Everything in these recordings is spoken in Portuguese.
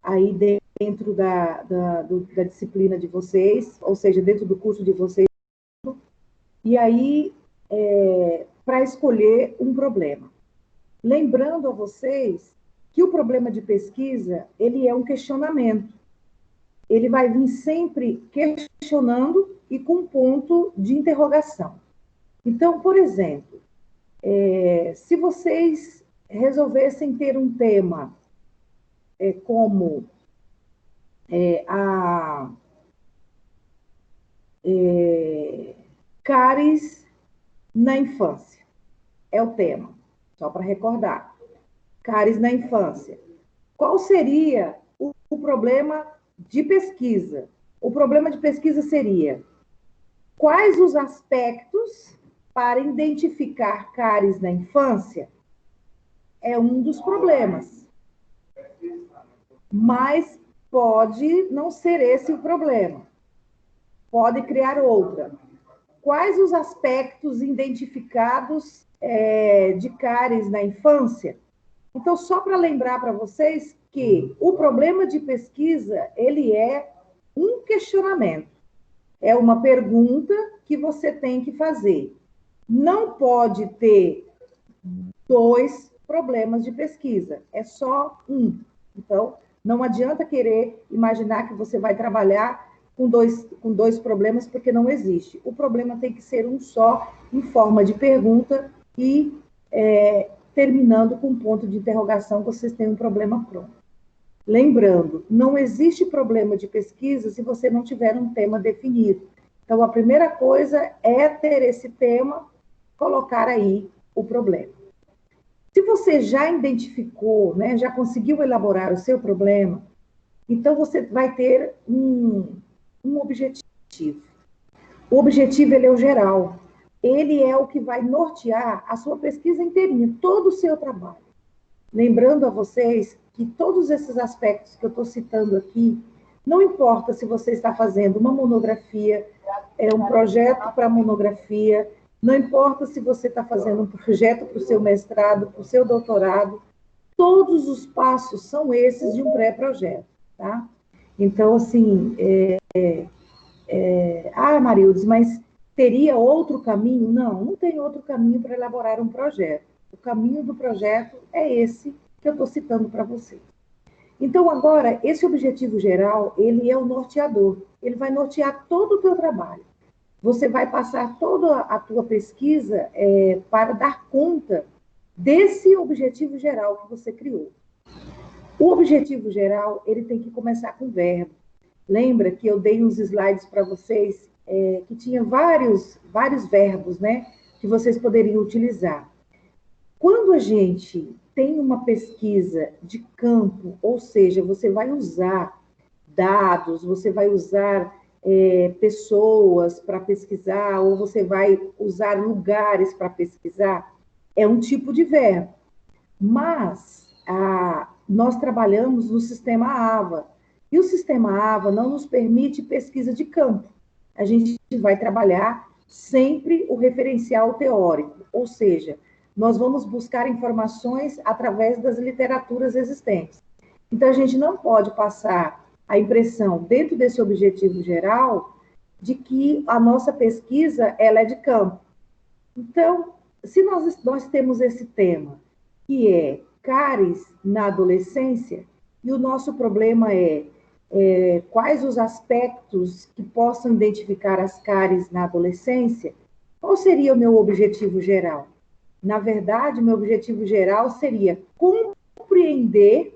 aí dentro da disciplina de vocês, ou seja, dentro do curso de vocês, e aí para escolher um problema. Lembrando a vocês que o problema de pesquisa, ele é um questionamento. Ele vai vir sempre questionando e com um ponto de interrogação. Então, por exemplo, se vocês resolvessem ter um tema como cáries na infância, é o tema, só para recordar. Cáries na infância. Qual seria o problema de pesquisa? O problema de pesquisa seria quais os aspectos para identificar cáries na infância? É um dos problemas. Mas pode não ser esse o problema. Pode criar outra. Quais os aspectos identificados de cáries na infância? Então, só para lembrar para vocês que o problema de pesquisa, ele é um questionamento. É uma pergunta que você tem que fazer. Não pode ter 2 problemas de pesquisa, é só um. Então, não adianta querer imaginar que você vai trabalhar com dois problemas, porque não existe. O problema tem que ser um só, em forma de pergunta, e terminando com um ponto de interrogação, vocês têm um problema pronto. Lembrando, não existe problema de pesquisa se você não tiver um tema definido. Então, a primeira coisa é ter esse tema, colocar aí o problema. Se você já identificou, né, já conseguiu elaborar o seu problema, então você vai ter um objetivo. O objetivo, ele é o geral. Ele é o que vai nortear a sua pesquisa inteirinha, todo o seu trabalho. Lembrando a vocês que todos esses aspectos que eu estou citando aqui, não importa se você está fazendo uma monografia, um projeto para monografia, não importa se você está fazendo um projeto para o seu mestrado, para o seu doutorado, todos os passos são esses de um pré-projeto, tá? Então, assim, Marildes, mas teria outro caminho? Não, não tem outro caminho para elaborar um projeto. O caminho do projeto é esse que eu estou citando para vocês. Então, agora, esse objetivo geral, ele é o norteador. Ele vai nortear todo o teu trabalho. Você vai passar toda a tua pesquisa para dar conta desse objetivo geral que você criou. O objetivo geral, ele tem que começar com verbo. Lembra que eu dei uns slides para vocês que tinha vários verbos, né, que vocês poderiam utilizar. Quando a gente tem uma pesquisa de campo, ou seja, você vai usar dados, você vai usar pessoas para pesquisar, ou você vai usar lugares para pesquisar, é um tipo de verbo. Mas nós trabalhamos no sistema AVA, e o sistema AVA não nos permite pesquisa de campo. A gente vai trabalhar sempre o referencial teórico, ou seja, nós vamos buscar informações através das literaturas existentes. Então, a gente não pode passar a impressão, dentro desse objetivo geral, de que a nossa pesquisa ela é de campo. Então, se nós temos esse tema, que é cáries na adolescência, e o nosso problema quais os aspectos que possam identificar as cáries na adolescência, qual seria o meu objetivo geral? Na verdade, meu objetivo geral seria compreender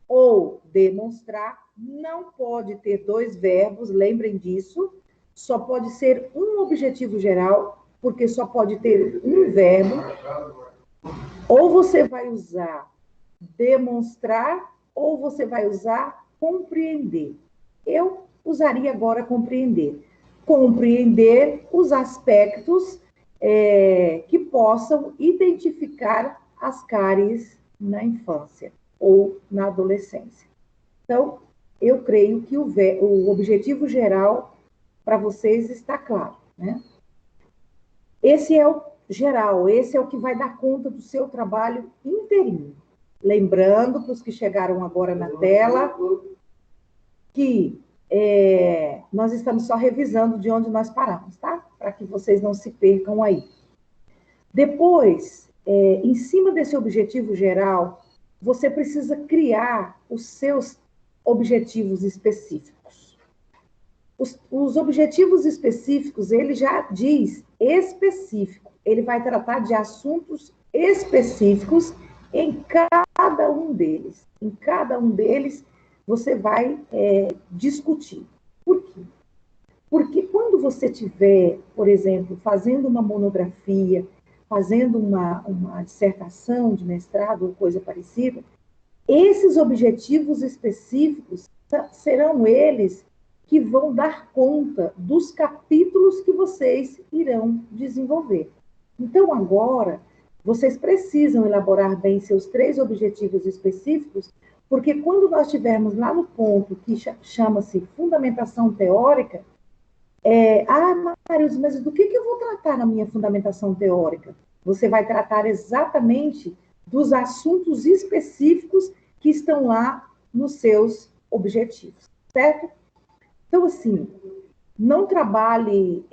ou demonstrar. Não pode ter 2 verbos, lembrem disso. Só pode ser um objetivo geral, porque só pode ter um verbo. Ou você vai usar demonstrar, ou você vai usar compreender. Eu usaria agora compreender. Compreender os aspectos que possam identificar as cáries na infância ou na adolescência. Então, eu creio que o objetivo geral para vocês está claro, né? Esse é o geral, esse é o que vai dar conta do seu trabalho inteirinho. lembrando para os que chegaram agora na tela que nós estamos só revisando de onde nós paramos, tá? Para que vocês não se percam aí. Depois, em cima desse objetivo geral, você precisa criar os seus objetivos específicos. Os objetivos específicos, ele já diz específico. Ele vai tratar de assuntos específicos em cada um deles. Em cada um deles, você vai discutir. Por quê? Porque quando você estiver, por exemplo, fazendo uma monografia, fazendo uma dissertação de mestrado ou coisa parecida, esses objetivos específicos serão eles que vão dar conta dos capítulos que vocês irão desenvolver. Então, agora, vocês precisam elaborar bem seus 3 objetivos específicos, porque quando nós estivermos lá no ponto que chama-se fundamentação teórica, Marius, mas do que eu vou tratar na minha fundamentação teórica? Você vai tratar exatamente dos assuntos específicos que estão lá nos seus objetivos, certo? Então, assim, não trabalhe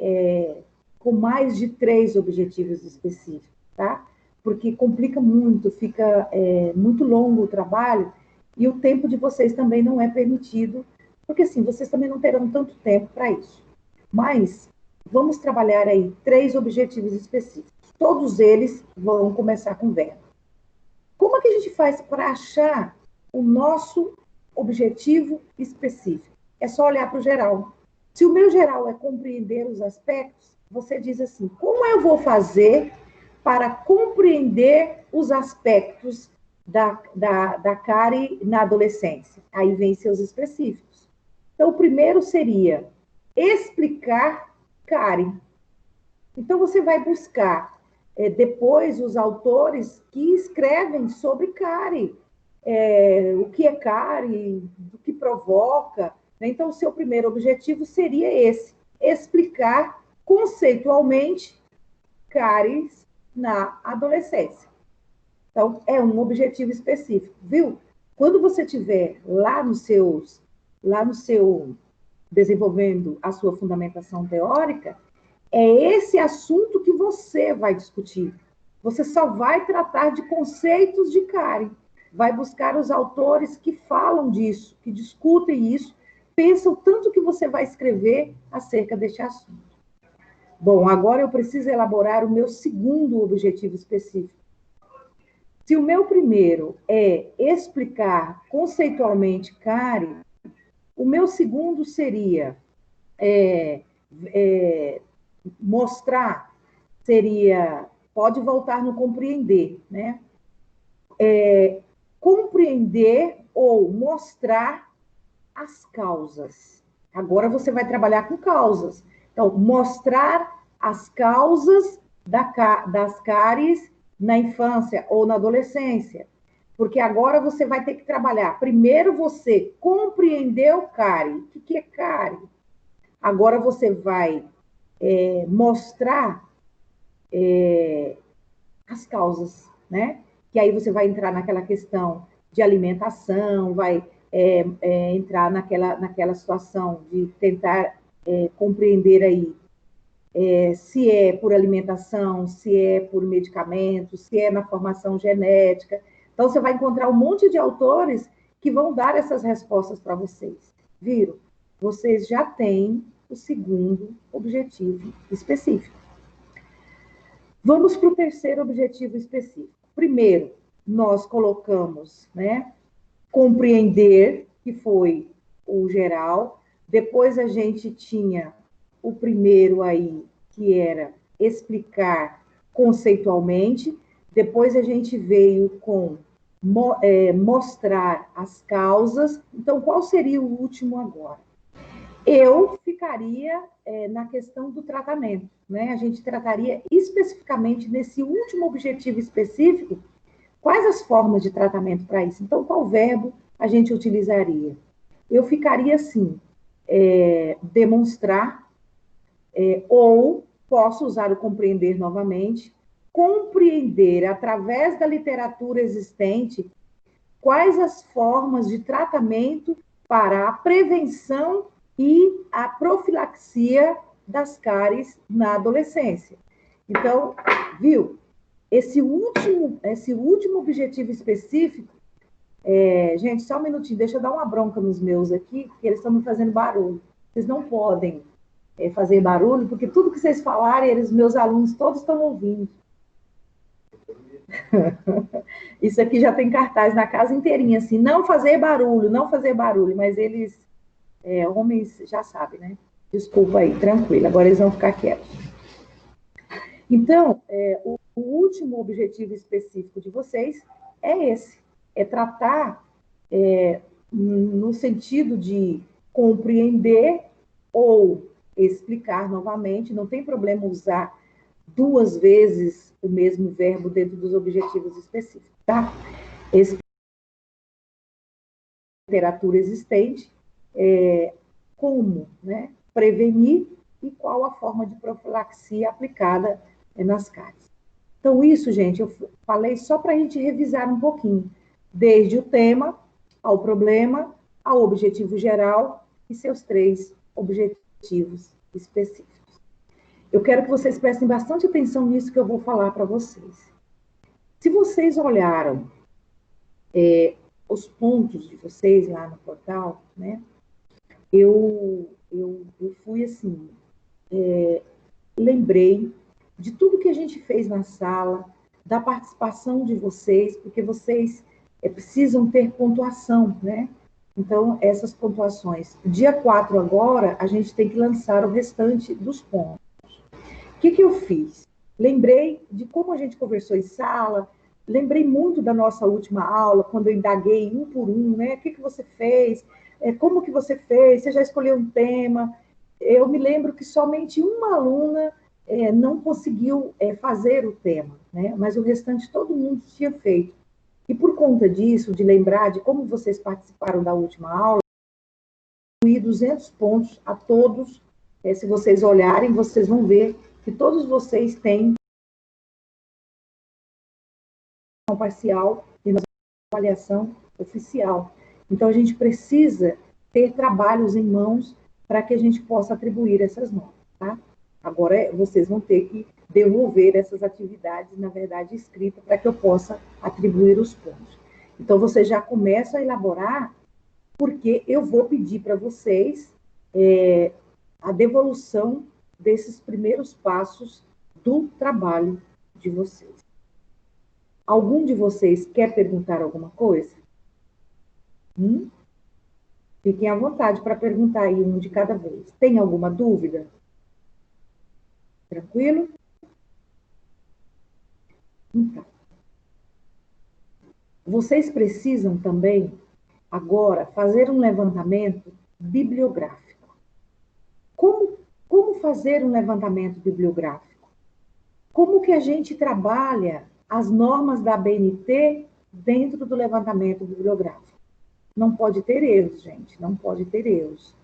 com mais de 3 objetivos específicos, tá? Porque complica muito, fica muito longo o trabalho e o tempo de vocês também não é permitido, porque, assim, vocês também não terão tanto tempo para isso. Mas vamos trabalhar aí 3 objetivos específicos. Todos eles vão começar com verbo. Como é que a gente faz para achar o nosso objetivo específico? É só olhar para o geral. Se o meu geral é compreender os aspectos, você diz assim, como eu vou fazer para compreender os aspectos da cárie na adolescência? Aí vem seus específicos. Então, o primeiro seria explicar cárie. Então, você vai buscar depois os autores que escrevem sobre cárie, o que é cárie, o que provoca. Então, o seu primeiro objetivo seria esse, explicar conceitualmente cáries na adolescência. Então, é um objetivo específico, viu? Quando você estiver lá no seu desenvolvendo a sua fundamentação teórica, é esse assunto que você vai discutir. Você só vai tratar de conceitos de cárie. Vai buscar os autores que falam disso, que discutem isso, pensam tanto que você vai escrever acerca deste assunto. Bom, agora eu preciso elaborar o meu segundo objetivo específico. Se o meu primeiro é explicar conceitualmente cárie, o meu segundo seria mostrar, pode voltar no compreender, né? Compreender ou mostrar as causas. Agora você vai trabalhar com causas. Então, mostrar as causas das cáries na infância ou na adolescência. Porque agora você vai ter que trabalhar. Primeiro você compreendeu cárie. O que é cárie? Agora você vai mostrar as causas, né? Que aí você vai entrar naquela questão de alimentação, vai entrar naquela situação de tentar compreender aí se é por alimentação, se é por medicamento, se é na formação genética. Então, você vai encontrar um monte de autores que vão dar essas respostas para vocês. Viram? Vocês já têm o segundo objetivo específico. Vamos para o terceiro objetivo específico. Primeiro, nós colocamos, né, compreender, que foi o geral. Depois a gente tinha o primeiro aí, que era explicar conceitualmente. Depois a gente veio com mostrar as causas. Então, qual seria o último agora? Eu ficaria na questão do tratamento, né? A gente trataria especificamente nesse último objetivo específico, quais as formas de tratamento para isso. Então, qual verbo a gente utilizaria? Eu ficaria assim, demonstrar, ou posso usar o compreender novamente, compreender através da literatura existente quais as formas de tratamento para a prevenção e a profilaxia das cáries na adolescência. Então, viu? Esse último objetivo específico, gente, só um minutinho, deixa eu dar uma bronca nos meus aqui, porque eles estão me fazendo barulho. Vocês não podem fazer barulho, porque tudo que vocês falarem, meus alunos todos estão ouvindo. Isso aqui já tem cartaz na casa inteirinha, assim, não fazer barulho, não fazer barulho, mas eles, homens, já sabem, né? Desculpa aí, tranquilo, agora eles vão ficar quietos. Então, o último objetivo específico de vocês é esse, é tratar no sentido de compreender ou explicar novamente, não tem problema usar 2 vezes o mesmo verbo dentro dos objetivos específicos, tá? Literatura existente, como, né, prevenir e qual a forma de profilaxia aplicada nas cáries. Então, isso, gente, eu falei só para a gente revisar um pouquinho, desde o tema ao problema, ao objetivo geral e seus 3 objetivos específicos. Eu quero que vocês prestem bastante atenção nisso que eu vou falar para vocês. Se vocês olharam os pontos de vocês lá no portal, né, eu fui assim, lembrei de tudo que a gente fez na sala, da participação de vocês, porque vocês precisam ter pontuação, né? Então, essas pontuações. Dia 4 agora, a gente tem que lançar o restante dos pontos. O que eu fiz? Lembrei de como a gente conversou em sala, lembrei muito da nossa última aula, quando eu indaguei um por um, né? O que você fez? Como que você fez? Você já escolheu um tema? Eu me lembro que somente uma aluna não conseguiu fazer o tema, né? Mas o restante todo mundo tinha feito. E por conta disso, de lembrar de como vocês participaram da última aula, eu fui 200 pontos a todos. Se vocês olharem, vocês vão ver que todos vocês têm uma parcial e uma avaliação oficial. Então, a gente precisa ter trabalhos em mãos para que a gente possa atribuir essas notas, tá? Agora, vocês vão ter que devolver essas atividades, na verdade, escritas, para que eu possa atribuir os pontos. Então, você já começa a elaborar, porque eu vou pedir para vocês a devolução desses primeiros passos do trabalho de vocês. Algum de vocês quer perguntar alguma coisa? Fiquem à vontade para perguntar aí um de cada vez. Tem alguma dúvida? Tranquilo? Então, vocês precisam também, agora, fazer um levantamento bibliográfico. Como fazer um levantamento bibliográfico? Como que a gente trabalha as normas da ABNT dentro do levantamento bibliográfico? Não pode ter erros, gente, não pode ter erros.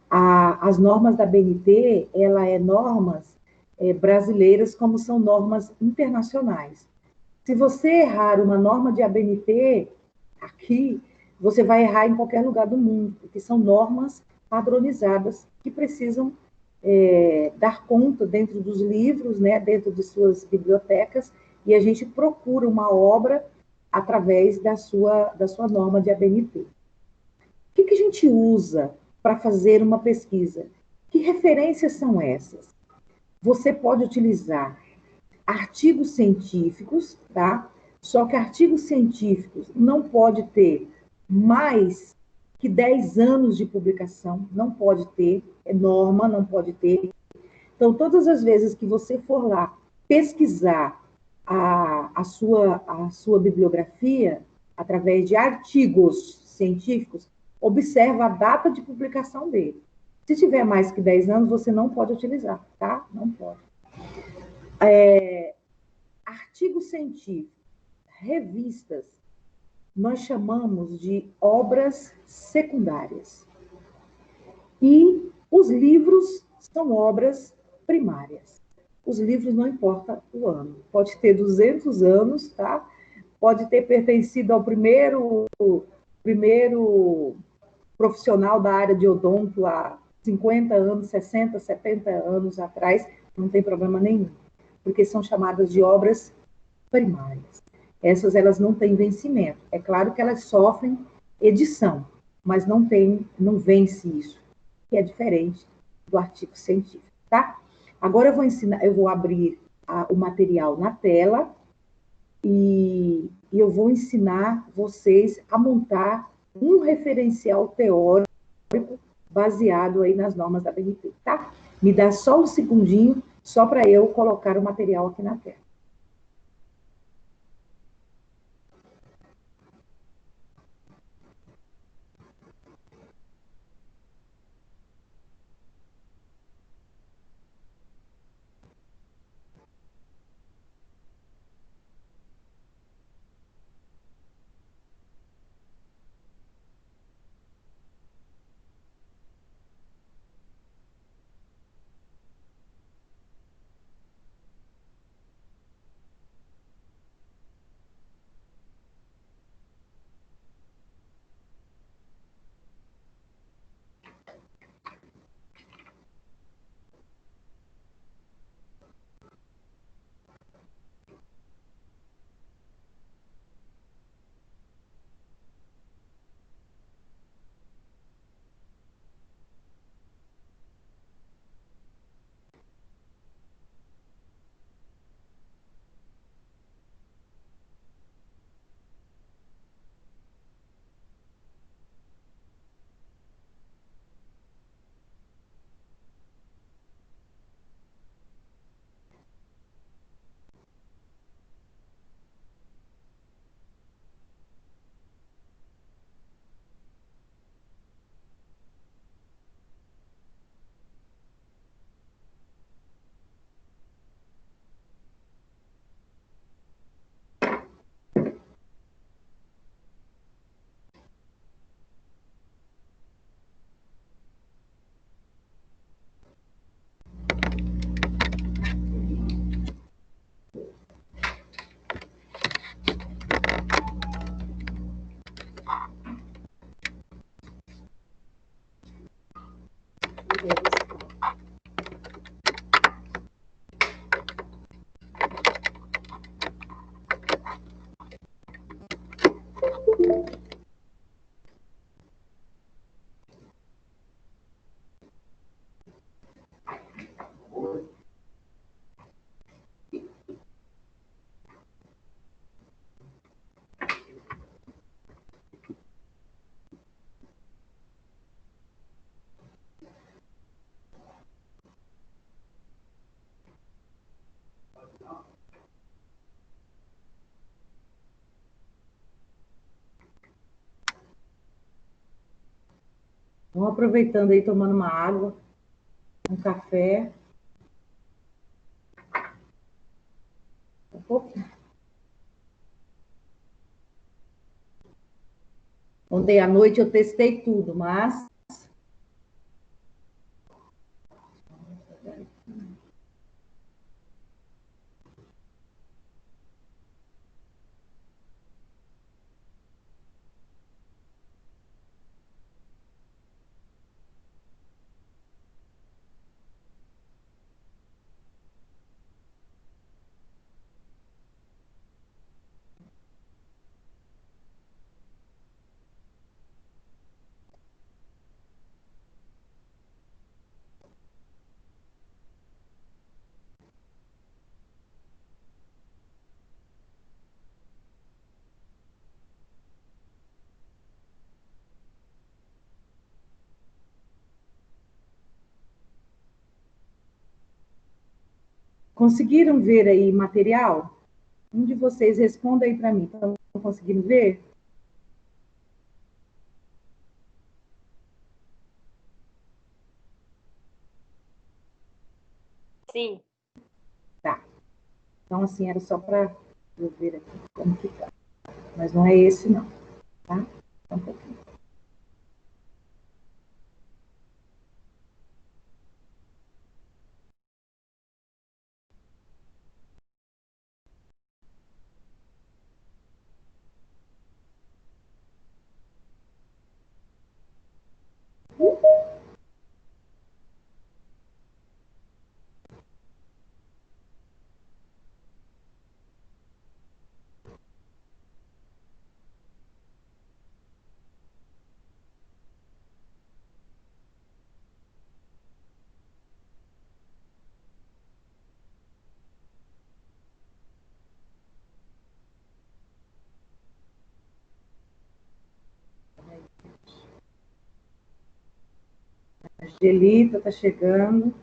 As normas da ABNT, ela é normas brasileiras, como são normas internacionais. Se você errar uma norma de ABNT aqui, você vai errar em qualquer lugar do mundo, porque são normas padronizadas que precisam dar conta dentro dos livros, né, dentro de suas bibliotecas, e a gente procura uma obra através da sua norma de ABNT. O que a gente usa para fazer uma pesquisa? Que referências são essas? Você pode utilizar artigos científicos, tá? Só que artigos científicos não pode ter mais que 10 anos de publicação, não pode ter, é norma, não pode ter. Então, todas as vezes que você for lá pesquisar a sua bibliografia, através de artigos científicos, observa a data de publicação dele. Se tiver mais que 10 anos, você não pode utilizar, tá? Não pode. Artigos científicos, revistas, nós chamamos de obras secundárias. E os livros são obras primárias. Os livros não importa o ano. Pode ter 200 anos, tá? pode ter pertencido ao primeiro profissional da área de odonto há 50 anos, 60, 70 anos atrás, não tem problema nenhum, porque são chamadas de obras primárias. Essas elas não têm vencimento. É claro que elas sofrem edição, mas não vence isso, que é diferente do artigo científico, tá? Agora eu vou abrir o material na tela e eu vou ensinar vocês a montar um referencial teórico baseado aí nas normas da BNT, tá? Me dá só um segundinho, só para eu colocar o material aqui na tela. Vão aproveitando aí, tomando uma água, um café. Um pouquinho. Ontem à noite eu testei tudo, mas conseguiram ver aí material? Um de vocês responda aí para mim. Estão conseguindo ver? Sim. Tá. Então, assim, era só para eu ver aqui como que tá. Mas não é esse, não. Tá? Só um pouquinho. Gelita está chegando.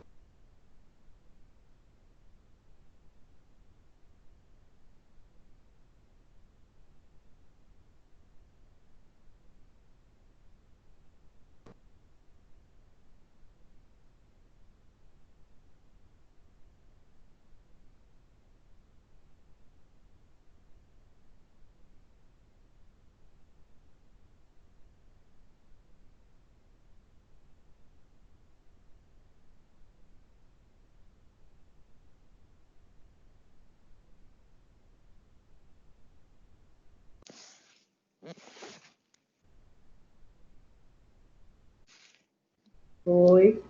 Oi.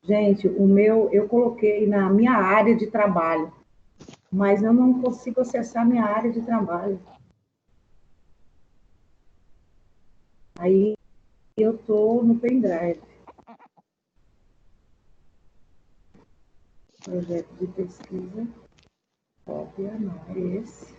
Gente, o meu eu coloquei na minha área de trabalho, mas eu não consigo acessar minha área de trabalho. Aí eu estou no pendrive. Projeto de pesquisa. Cópia, não é esse.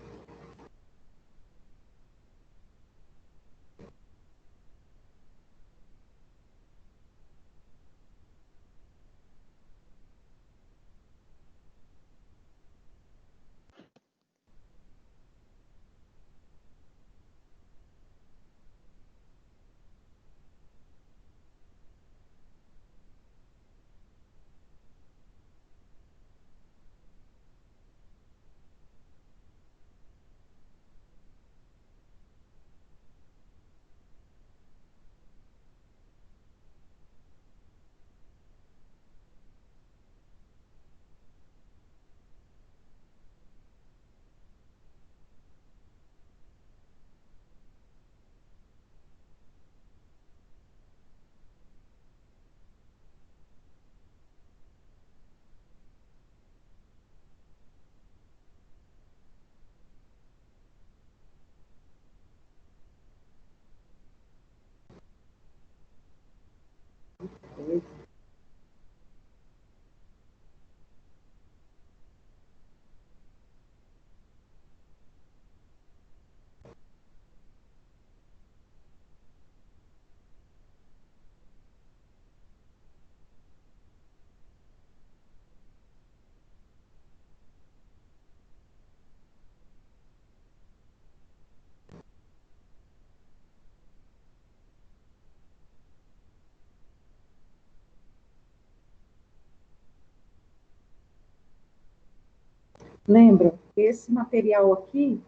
Lembra? Esse material aqui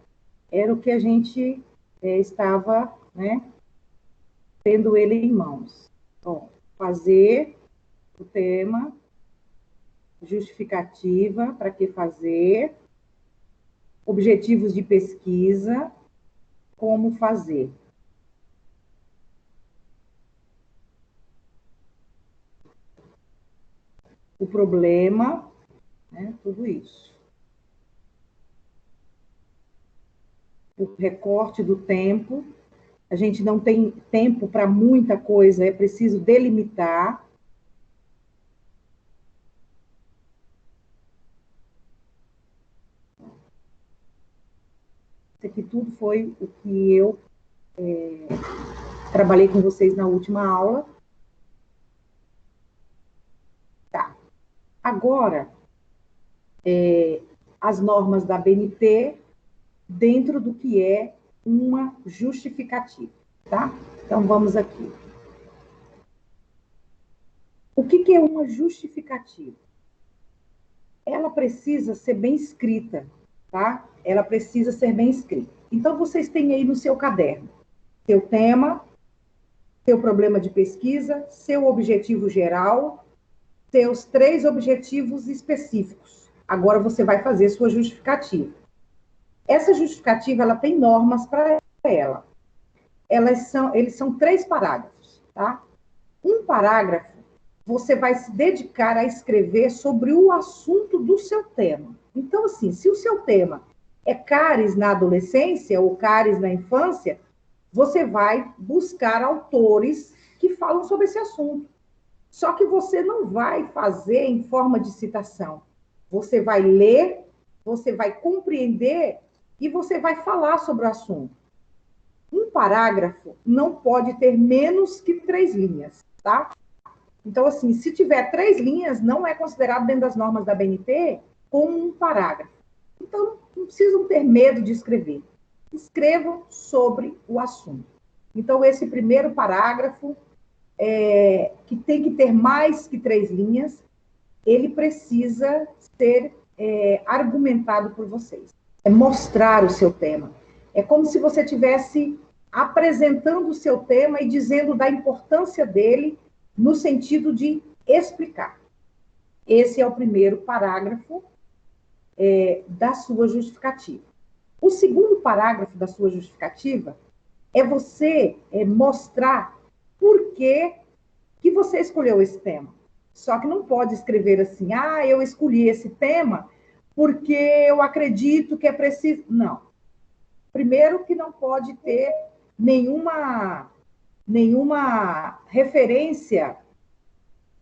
era o que a gente estava, né, tendo ele em mãos. Bom, fazer o tema, justificativa, para que fazer, objetivos de pesquisa, como fazer. O problema, né, tudo isso. O recorte do tempo, a gente não tem tempo para muita coisa, é preciso delimitar. Isso aqui tudo foi o que eu trabalhei com vocês na última aula. Tá. Agora, as normas da BNT dentro do que é uma justificativa, tá? Então, vamos aqui. O que é uma justificativa? Ela precisa ser bem escrita, tá? Ela precisa ser bem escrita. Então, vocês têm aí no seu caderno seu tema, seu problema de pesquisa, seu objetivo geral, seus 3 objetivos específicos. Agora você vai fazer sua justificativa. Essa justificativa, ela tem normas para ela. Eles são 3 parágrafos, tá? Um parágrafo, você vai se dedicar a escrever sobre o assunto do seu tema. Então, assim, se o seu tema é cáries na adolescência ou cáries na infância, você vai buscar autores que falam sobre esse assunto. Só que você não vai fazer em forma de citação. Você vai ler você vai compreender e você vai falar sobre o assunto. Um parágrafo não pode ter menos que 3 linhas, tá? Então, assim, se tiver 3 linhas, não é considerado dentro das normas da BNT como um parágrafo. Então, não precisam ter medo de escrever. Escrevam sobre o assunto. Então, esse primeiro parágrafo, que tem que ter mais que 3 linhas, ele precisa ser argumentado por vocês. É mostrar o seu tema. É como se você estivesse apresentando o seu tema e dizendo da importância dele no sentido de explicar. Esse é o primeiro parágrafo da sua justificativa. O segundo parágrafo da sua justificativa é você mostrar por que você escolheu esse tema. Só que não pode escrever assim, eu escolhi esse tema porque eu acredito que é preciso. Não. Primeiro que não pode ter nenhuma referência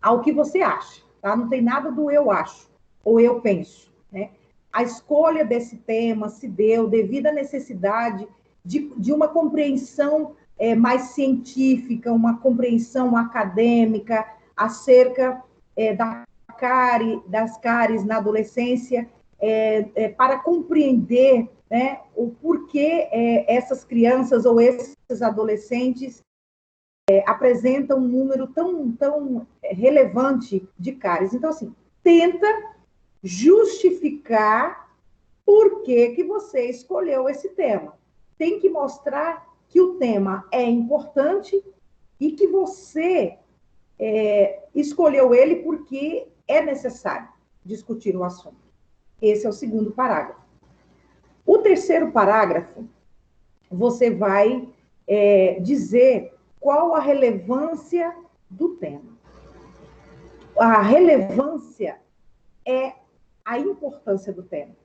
ao que você acha, tá? Não tem nada do eu acho ou eu penso, né? A escolha desse tema se deu devido à necessidade de uma compreensão mais científica, uma compreensão acadêmica acerca das cáries na adolescência, para compreender, né, o porquê essas crianças ou esses adolescentes apresentam um número tão relevante de cáries. Então, assim, tenta justificar por que você escolheu esse tema. Tem que mostrar que o tema é importante e que você escolheu ele porque é necessário discutir o assunto. Esse é o segundo parágrafo. O terceiro parágrafo, você vai dizer qual a relevância do tema. A relevância é a importância do tema.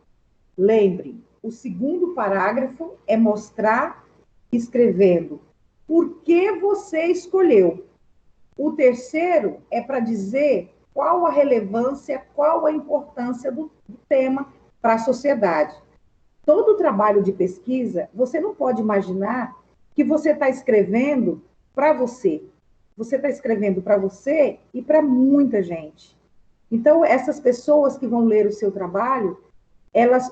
Lembre, o segundo parágrafo é mostrar, escrevendo, por que você escolheu. O terceiro é para dizer qual a relevância, qual a importância do tema para a sociedade. Todo trabalho de pesquisa, você não pode imaginar que você está escrevendo para você. Você está escrevendo para você e para muita gente. Então, essas pessoas que vão ler o seu trabalho, elas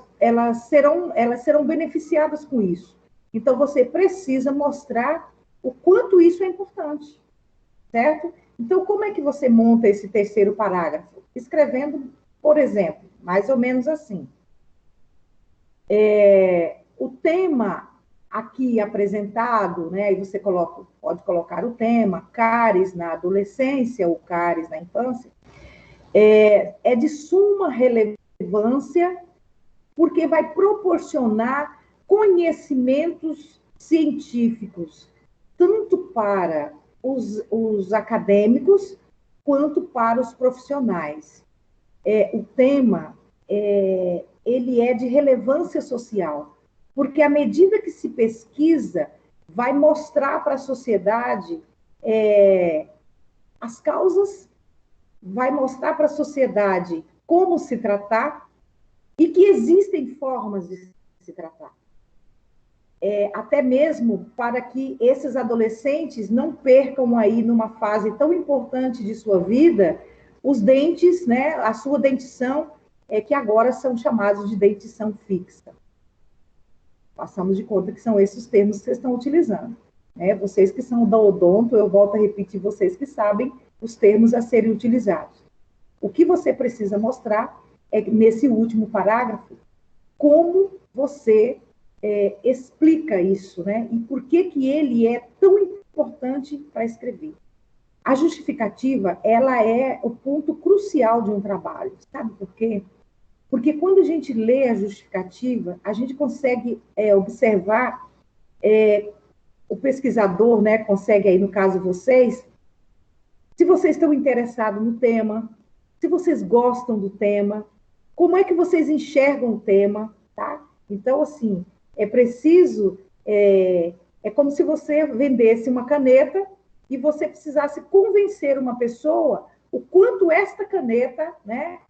serão beneficiadas com isso. Então, você precisa mostrar o quanto isso é importante, certo? Então, como é que você monta esse terceiro parágrafo? Escrevendo, por exemplo, mais ou menos assim. O tema aqui apresentado, né, e você pode colocar o tema, cáries na adolescência ou cáries na infância, é de suma relevância, porque vai proporcionar conhecimentos científicos, tanto para os acadêmicos, quanto para os profissionais. O tema, ele é de relevância social, porque à medida que se pesquisa, vai mostrar para a sociedade as causas, vai mostrar para a sociedade como se tratar e que existem formas de se tratar. Até mesmo para que esses adolescentes não percam aí, numa fase tão importante de sua vida, os dentes, né, a sua dentição, que agora são chamados de dentição fixa. Passamos de conta que são esses termos que vocês estão utilizando. Né? Vocês que são da odonto, eu volto a repetir, vocês que sabem os termos a serem utilizados. O que você precisa mostrar é, nesse último parágrafo, como você explica isso, né? E por que ele é tão importante para escrever. A justificativa, ela é o ponto crucial de um trabalho. Sabe por quê? Porque quando a gente lê a justificativa, a gente consegue observar, o pesquisador, né, consegue aí, no caso vocês, se vocês estão interessados no tema, se vocês gostam do tema, como é que vocês enxergam o tema, tá? Então, assim, é preciso, é como se você vendesse uma caneta e você precisasse convencer uma pessoa o quanto esta caneta, né,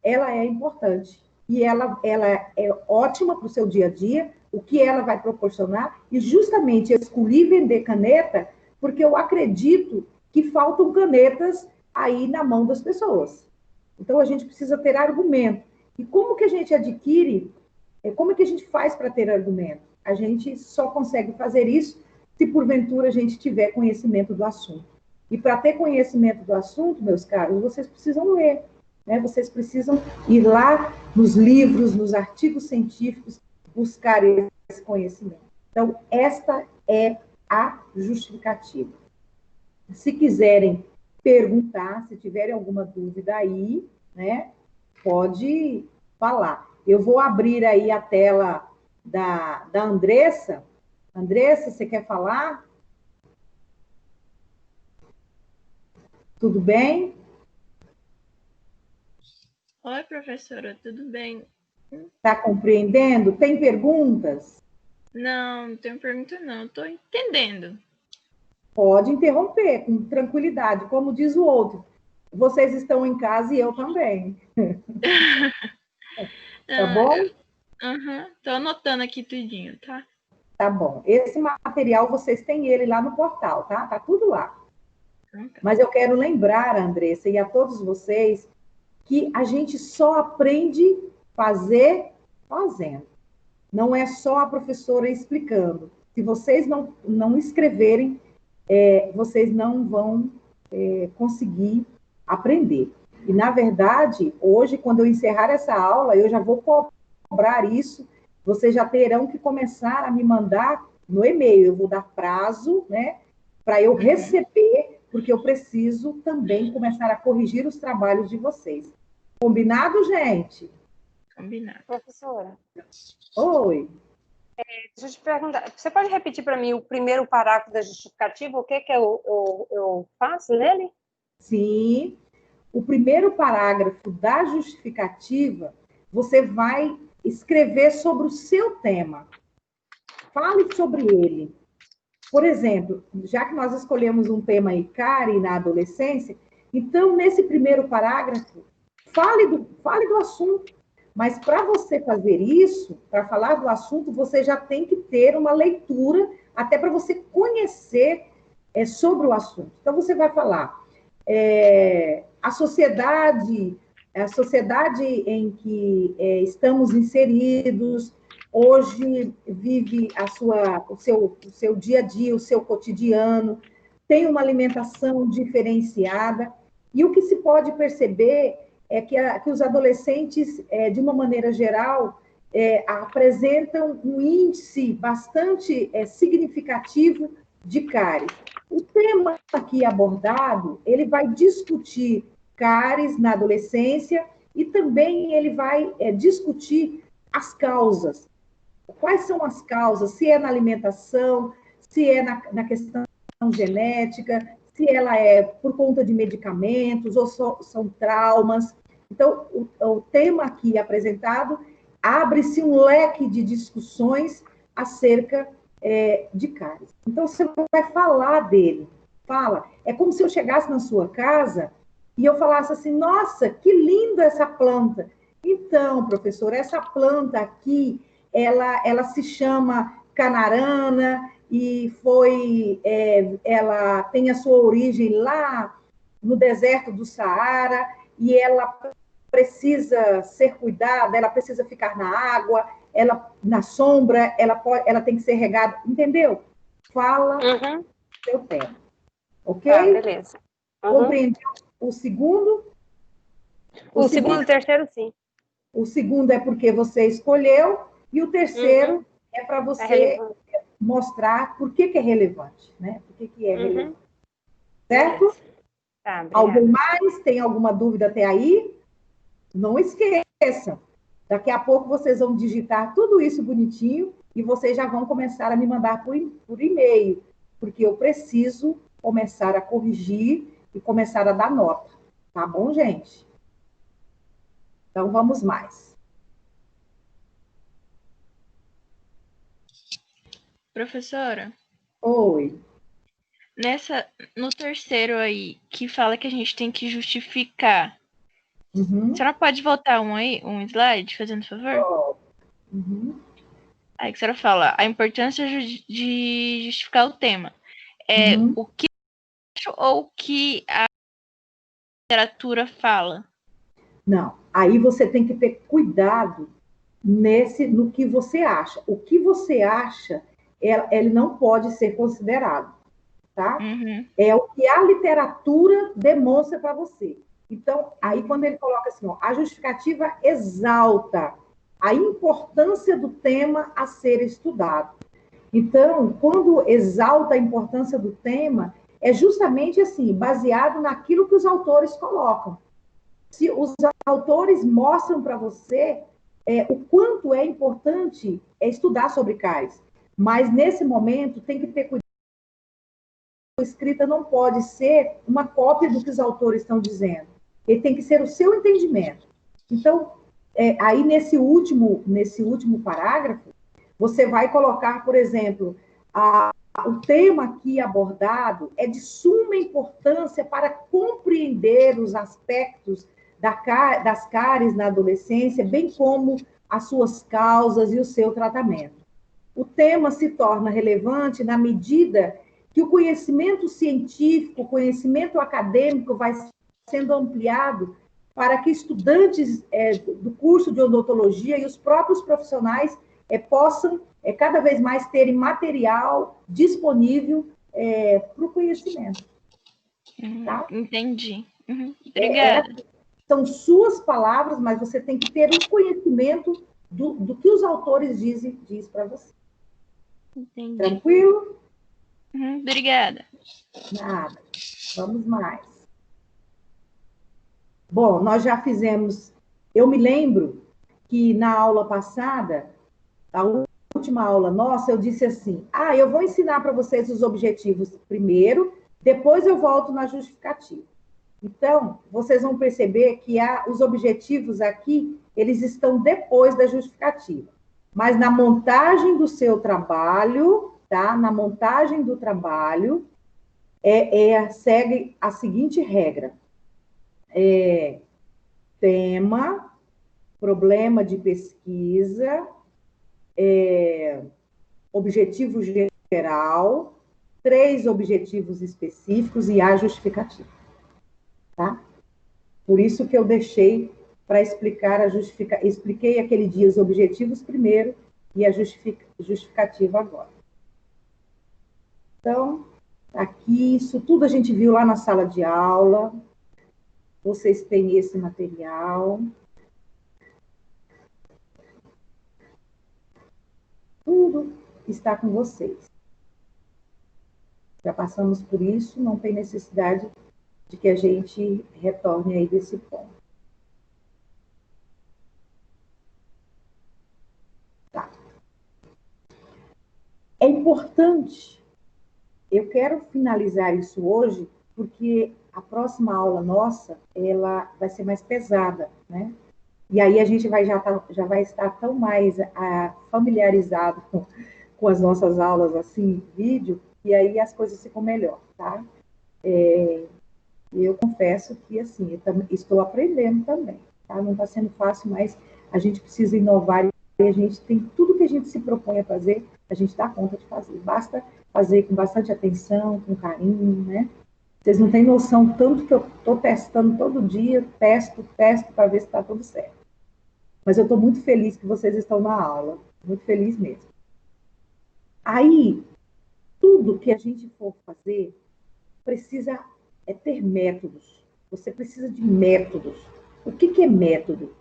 ela é importante. e ela é ótima para o seu dia a dia, o que ela vai proporcionar, e justamente eu escolhi vender caneta porque eu acredito que faltam canetas aí na mão das pessoas. Então, a gente precisa ter argumento. E como que a gente adquire, como que a gente faz para ter argumento? A gente só consegue fazer isso se, porventura, a gente tiver conhecimento do assunto. E para ter conhecimento do assunto, meus caros, vocês precisam ler. Né? Vocês precisam ir lá nos livros, nos artigos científicos, buscar esse conhecimento. Então, esta é a justificativa. Se quiserem perguntar, se tiverem alguma dúvida aí, né, pode falar. Eu vou abrir aí a tela da Andressa. Andressa, você quer falar? Tudo bem? Oi, professora, tudo bem? Está compreendendo? Tem perguntas? Não, não tenho pergunta não, estou entendendo. Pode interromper, com tranquilidade. Como diz o outro, vocês estão em casa e eu também. Tá bom? Tô anotando aqui tudinho, tá? Tá bom. Esse material, vocês têm ele lá no portal, tá? Tá tudo lá. Mas eu quero lembrar, Andressa, e a todos vocês, que a gente só aprende fazendo. Não é só a professora explicando. Se vocês não escreverem, vocês não vão conseguir aprender. E, na verdade, hoje, quando eu encerrar essa aula, eu já vou cobrar isso, vocês já terão que começar a me mandar no e-mail. Eu vou dar prazo, né, para eu receber, porque eu preciso também começar a corrigir os trabalhos de vocês. Combinado, gente? Combinado. Professora, Oi. deixa eu te perguntar, você pode repetir para mim o primeiro parágrafo da justificativa? O que eu faço nele? Sim. O primeiro parágrafo da justificativa, você vai escrever sobre o seu tema. Fale sobre ele. Por exemplo, já que nós escolhemos um tema ICARE na adolescência, então, nesse primeiro parágrafo, fale do assunto. Mas para você fazer isso, para falar do assunto, você já tem que ter uma leitura, até para você conhecer sobre o assunto. Então, você vai falar a sociedade em que estamos inseridos, hoje vive o seu dia a dia, o seu cotidiano, tem uma alimentação diferenciada, e o que se pode perceber é que os adolescentes, de uma maneira geral, apresentam um índice bastante significativo de cárie. O tema aqui abordado, ele vai discutir cáries na adolescência e também ele vai discutir as causas. Quais são as causas? Se é na alimentação, se é na questão genética, se ela é por conta de medicamentos ou são traumas. Então, o tema aqui apresentado abre-se um leque de discussões acerca de cáries. Então, você vai falar dele. Fala. É como se eu chegasse na sua casa e eu falasse assim, nossa, que linda essa planta. Então, professor, essa planta aqui, ela se chama canarana e ela tem a sua origem lá no deserto do Saara e ela precisa ser cuidada, ela precisa ficar na água, ela na sombra, ela tem que ser regada, entendeu? Fala seu tema, ok? Tá, beleza. Compreendeu o segundo? O segundo e o terceiro, sim. O segundo é porque você escolheu e o terceiro é para você mostrar por que é relevante, né? Por que é relevante. Certo? Tá, alguém mais? Tem alguma dúvida até aí? Não esqueçam. Daqui a pouco vocês vão digitar tudo isso bonitinho e vocês já vão começar a me mandar por e-mail, porque eu preciso começar a corrigir e começar a dar nota. Tá bom, gente? Então, vamos mais. Professora? Oi. No terceiro aí, que fala que a gente tem que justificar, Uhum. A senhora pode voltar um slide, fazendo favor? Uhum. Aí que a senhora fala, a importância de justificar o tema. Uhum. O que eu acho ou o que a literatura fala? Não, aí você tem que ter cuidado no que você acha. O que você acha, ele não pode ser considerado, tá? Uhum. É o que a literatura demonstra para você. Então, aí quando ele coloca assim, ó, a justificativa exalta a importância do tema a ser estudado. Então, quando exalta a importância do tema, é justamente assim, baseado naquilo que os autores colocam. Se os autores mostram para você o quanto é importante estudar sobre CAIS, mas nesse momento tem que ter cuidado. A escrita não pode ser uma cópia do que os autores estão dizendo. Ele tem que ser o seu entendimento. Então, aí nesse último parágrafo, você vai colocar, por exemplo, o tema aqui abordado é de suma importância para compreender os aspectos das cáries na adolescência, bem como as suas causas e o seu tratamento. O tema se torna relevante na medida que o conhecimento científico, o conhecimento acadêmico vai sendo ampliado para que estudantes do curso de odontologia e os próprios profissionais possam cada vez mais terem material disponível para o conhecimento. Tá? Entendi. Obrigada. São suas palavras, mas você tem que ter o conhecimento do que os autores dizem para você. Entendi. Tranquilo? Obrigada. Nada. Vamos mais. Bom, nós já fizemos... Eu me lembro que na aula passada, a última aula nossa, eu disse assim, eu vou ensinar para vocês os objetivos primeiro, depois eu volto na justificativa. Então, vocês vão perceber que os objetivos aqui, eles estão depois da justificativa. Mas na montagem do seu trabalho, tá? Na montagem do trabalho, segue a seguinte regra. Tema, problema de pesquisa, objetivo geral, 3 objetivos específicos e a justificativa. Tá? Por isso que eu deixei para explicar expliquei aquele dia os objetivos primeiro e a justificativa agora. Então, aqui, isso tudo a gente viu lá na sala de aula. Vocês têm esse material. Tudo está com vocês. Já passamos por isso, não tem necessidade de que a gente retorne aí desse ponto. Tá. É importante, eu quero finalizar isso hoje, porque a próxima aula nossa, ela vai ser mais pesada, né? E aí a gente já vai estar tão mais familiarizado com as nossas aulas, assim, vídeo, e aí as coisas ficam melhor, tá? Eu confesso que, assim, eu estou aprendendo também, tá? Não está sendo fácil, mas a gente precisa inovar e a gente tem tudo que a gente se propõe a fazer, a gente dá conta de fazer. Basta fazer com bastante atenção, com carinho, né? Vocês não têm noção tanto que eu estou testando todo dia, testo para ver se está tudo certo. Mas eu estou muito feliz que vocês estão na aula, muito feliz mesmo. Aí, tudo que a gente for fazer precisa ter métodos. Você precisa de métodos. O que é método?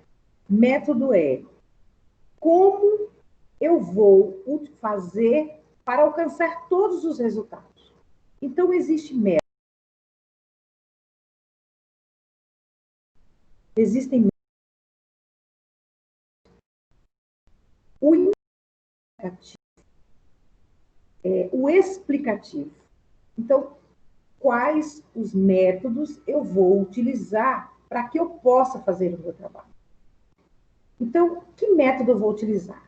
Método é como eu vou fazer para alcançar todos os resultados. Então, existe método. Existem o indicativo, o explicativo. Então, quais os métodos eu vou utilizar para que eu possa fazer o meu trabalho? Então, que método eu vou utilizar?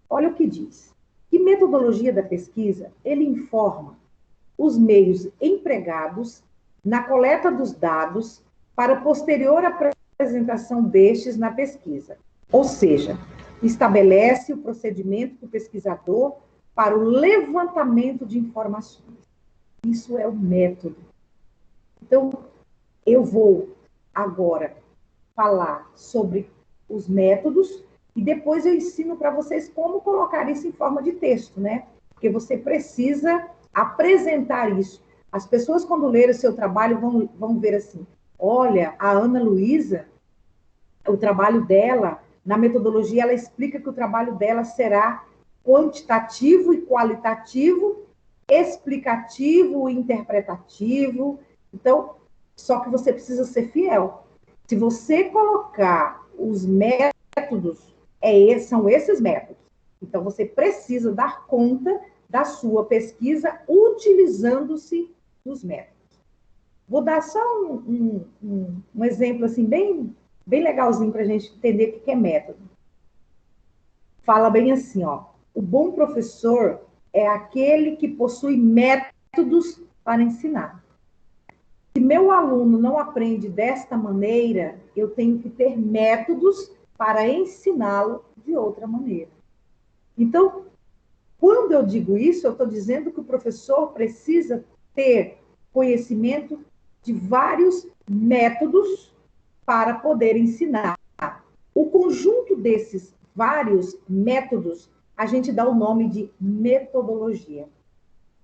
Olha o que diz. Que metodologia da pesquisa, ele informa os meios empregados na coleta dos dados para posterior apresentação destes na pesquisa. Ou seja, estabelece o procedimento do pesquisador para o levantamento de informações. Isso é o método. Então, eu vou agora falar sobre os métodos e depois eu ensino para vocês como colocar isso em forma de texto, né? Porque você precisa apresentar isso. As pessoas, quando lerem o seu trabalho, vão ver assim, olha, a Ana Luísa, o trabalho dela, na metodologia, ela explica que o trabalho dela será quantitativo e qualitativo, explicativo e interpretativo. Então, só que você precisa ser fiel. Se você colocar os métodos, são esses métodos. Então, você precisa dar conta da sua pesquisa utilizando-se dos métodos. Vou dar só um exemplo assim, bem legalzinho para a gente entender o que é método. Fala bem assim, ó. O bom professor é aquele que possui métodos para ensinar. Se meu aluno não aprende desta maneira, eu tenho que ter métodos para ensiná-lo de outra maneira. Então, quando eu digo isso, eu estou dizendo que o professor precisa ter conhecimento de vários métodos para poder ensinar. O conjunto desses vários métodos, a gente dá o nome de metodologia.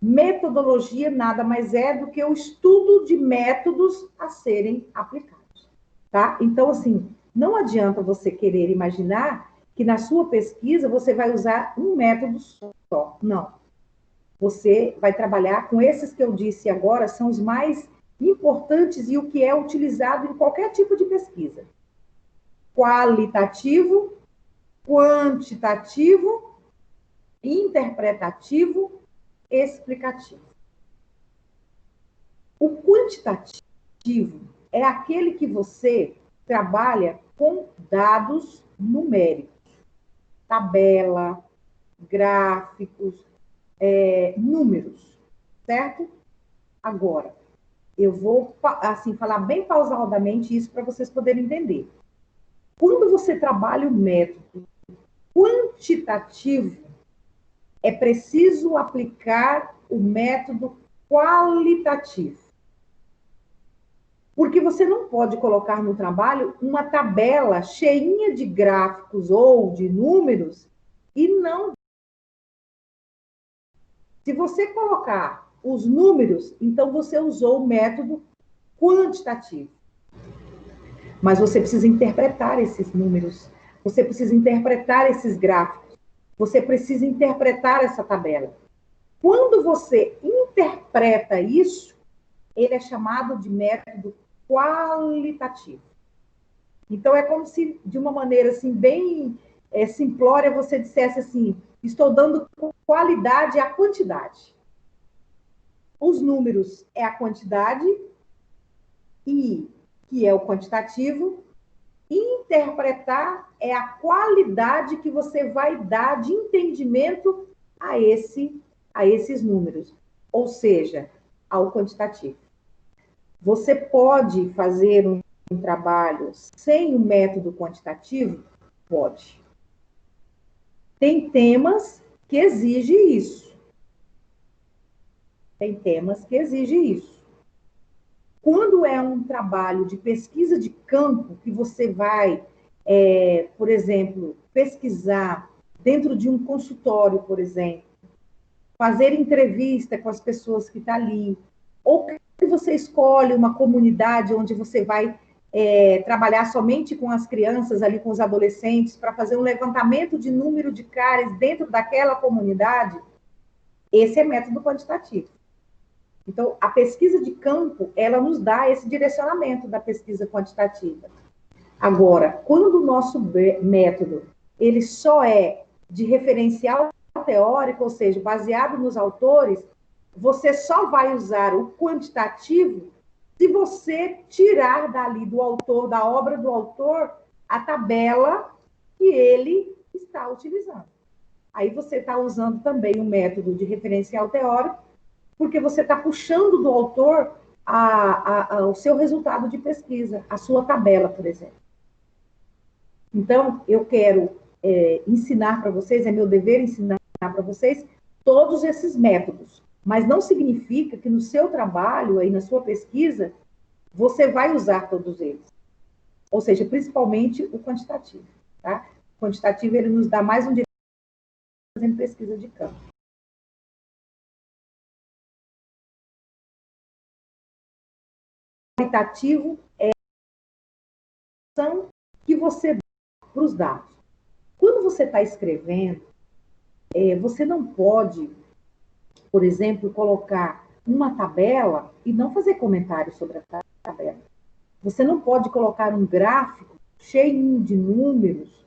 Metodologia nada mais é do que o estudo de métodos a serem aplicados, tá? Então, assim, não adianta você querer imaginar que na sua pesquisa você vai usar um método só. Não. Você vai trabalhar com esses que eu disse agora, são os mais importantes e o que é utilizado em qualquer tipo de pesquisa. Qualitativo, quantitativo, interpretativo, explicativo. O quantitativo é aquele que você trabalha com dados numéricos, tabela, gráficos, números, certo? Agora, eu vou assim falar bem pausadamente isso para vocês poderem entender. Quando você trabalha o método quantitativo, é preciso aplicar o método qualitativo. Porque você não pode colocar no trabalho uma tabela cheinha de gráficos ou de números e não. Se você colocar os números, então você usou o método quantitativo. Mas você precisa interpretar esses números, você precisa interpretar esses gráficos, você precisa interpretar essa tabela. Quando você interpreta isso, ele é chamado de método qualitativo. Então, é como se, de uma maneira assim, bem simplória, você dissesse assim, estou dando qualidade à quantidade. Os números é a quantidade, e que é o quantitativo. Interpretar é a qualidade que você vai dar de entendimento a esses números, ou seja, ao quantitativo. Você pode fazer um trabalho sem o método quantitativo? Pode. Tem temas que exigem isso. Tem temas que exigem isso. Quando é um trabalho de pesquisa de campo, que você vai, por exemplo, pesquisar dentro de um consultório, por exemplo, fazer entrevista com as pessoas que estão ali, ou que você escolhe uma comunidade onde você vai trabalhar somente com as crianças, ali com os adolescentes, para fazer um levantamento de número de cáries dentro daquela comunidade, esse é método quantitativo. Então, a pesquisa de campo, ela nos dá esse direcionamento da pesquisa quantitativa. Agora, quando o nosso método, ele só é de referencial teórico, ou seja, baseado nos autores, você só vai usar o quantitativo se você tirar dali do autor, da obra do autor, a tabela que ele está utilizando. Aí você está usando também o método de referencial teórico, porque você está puxando do autor o seu resultado de pesquisa, a sua tabela, por exemplo. Então, eu quero ensinar para vocês, é meu dever ensinar para vocês todos esses métodos. Mas não significa que no seu trabalho, aí na sua pesquisa, você vai usar todos eles. Ou seja, principalmente o quantitativo. Tá? O quantitativo, ele nos dá mais um direito fazendo pesquisa de campo. O qualitativo é a ação que você dá para os dados. Quando você está escrevendo, você não pode, por exemplo, colocar uma tabela e não fazer comentário sobre a tabela. Você não pode colocar um gráfico cheio de números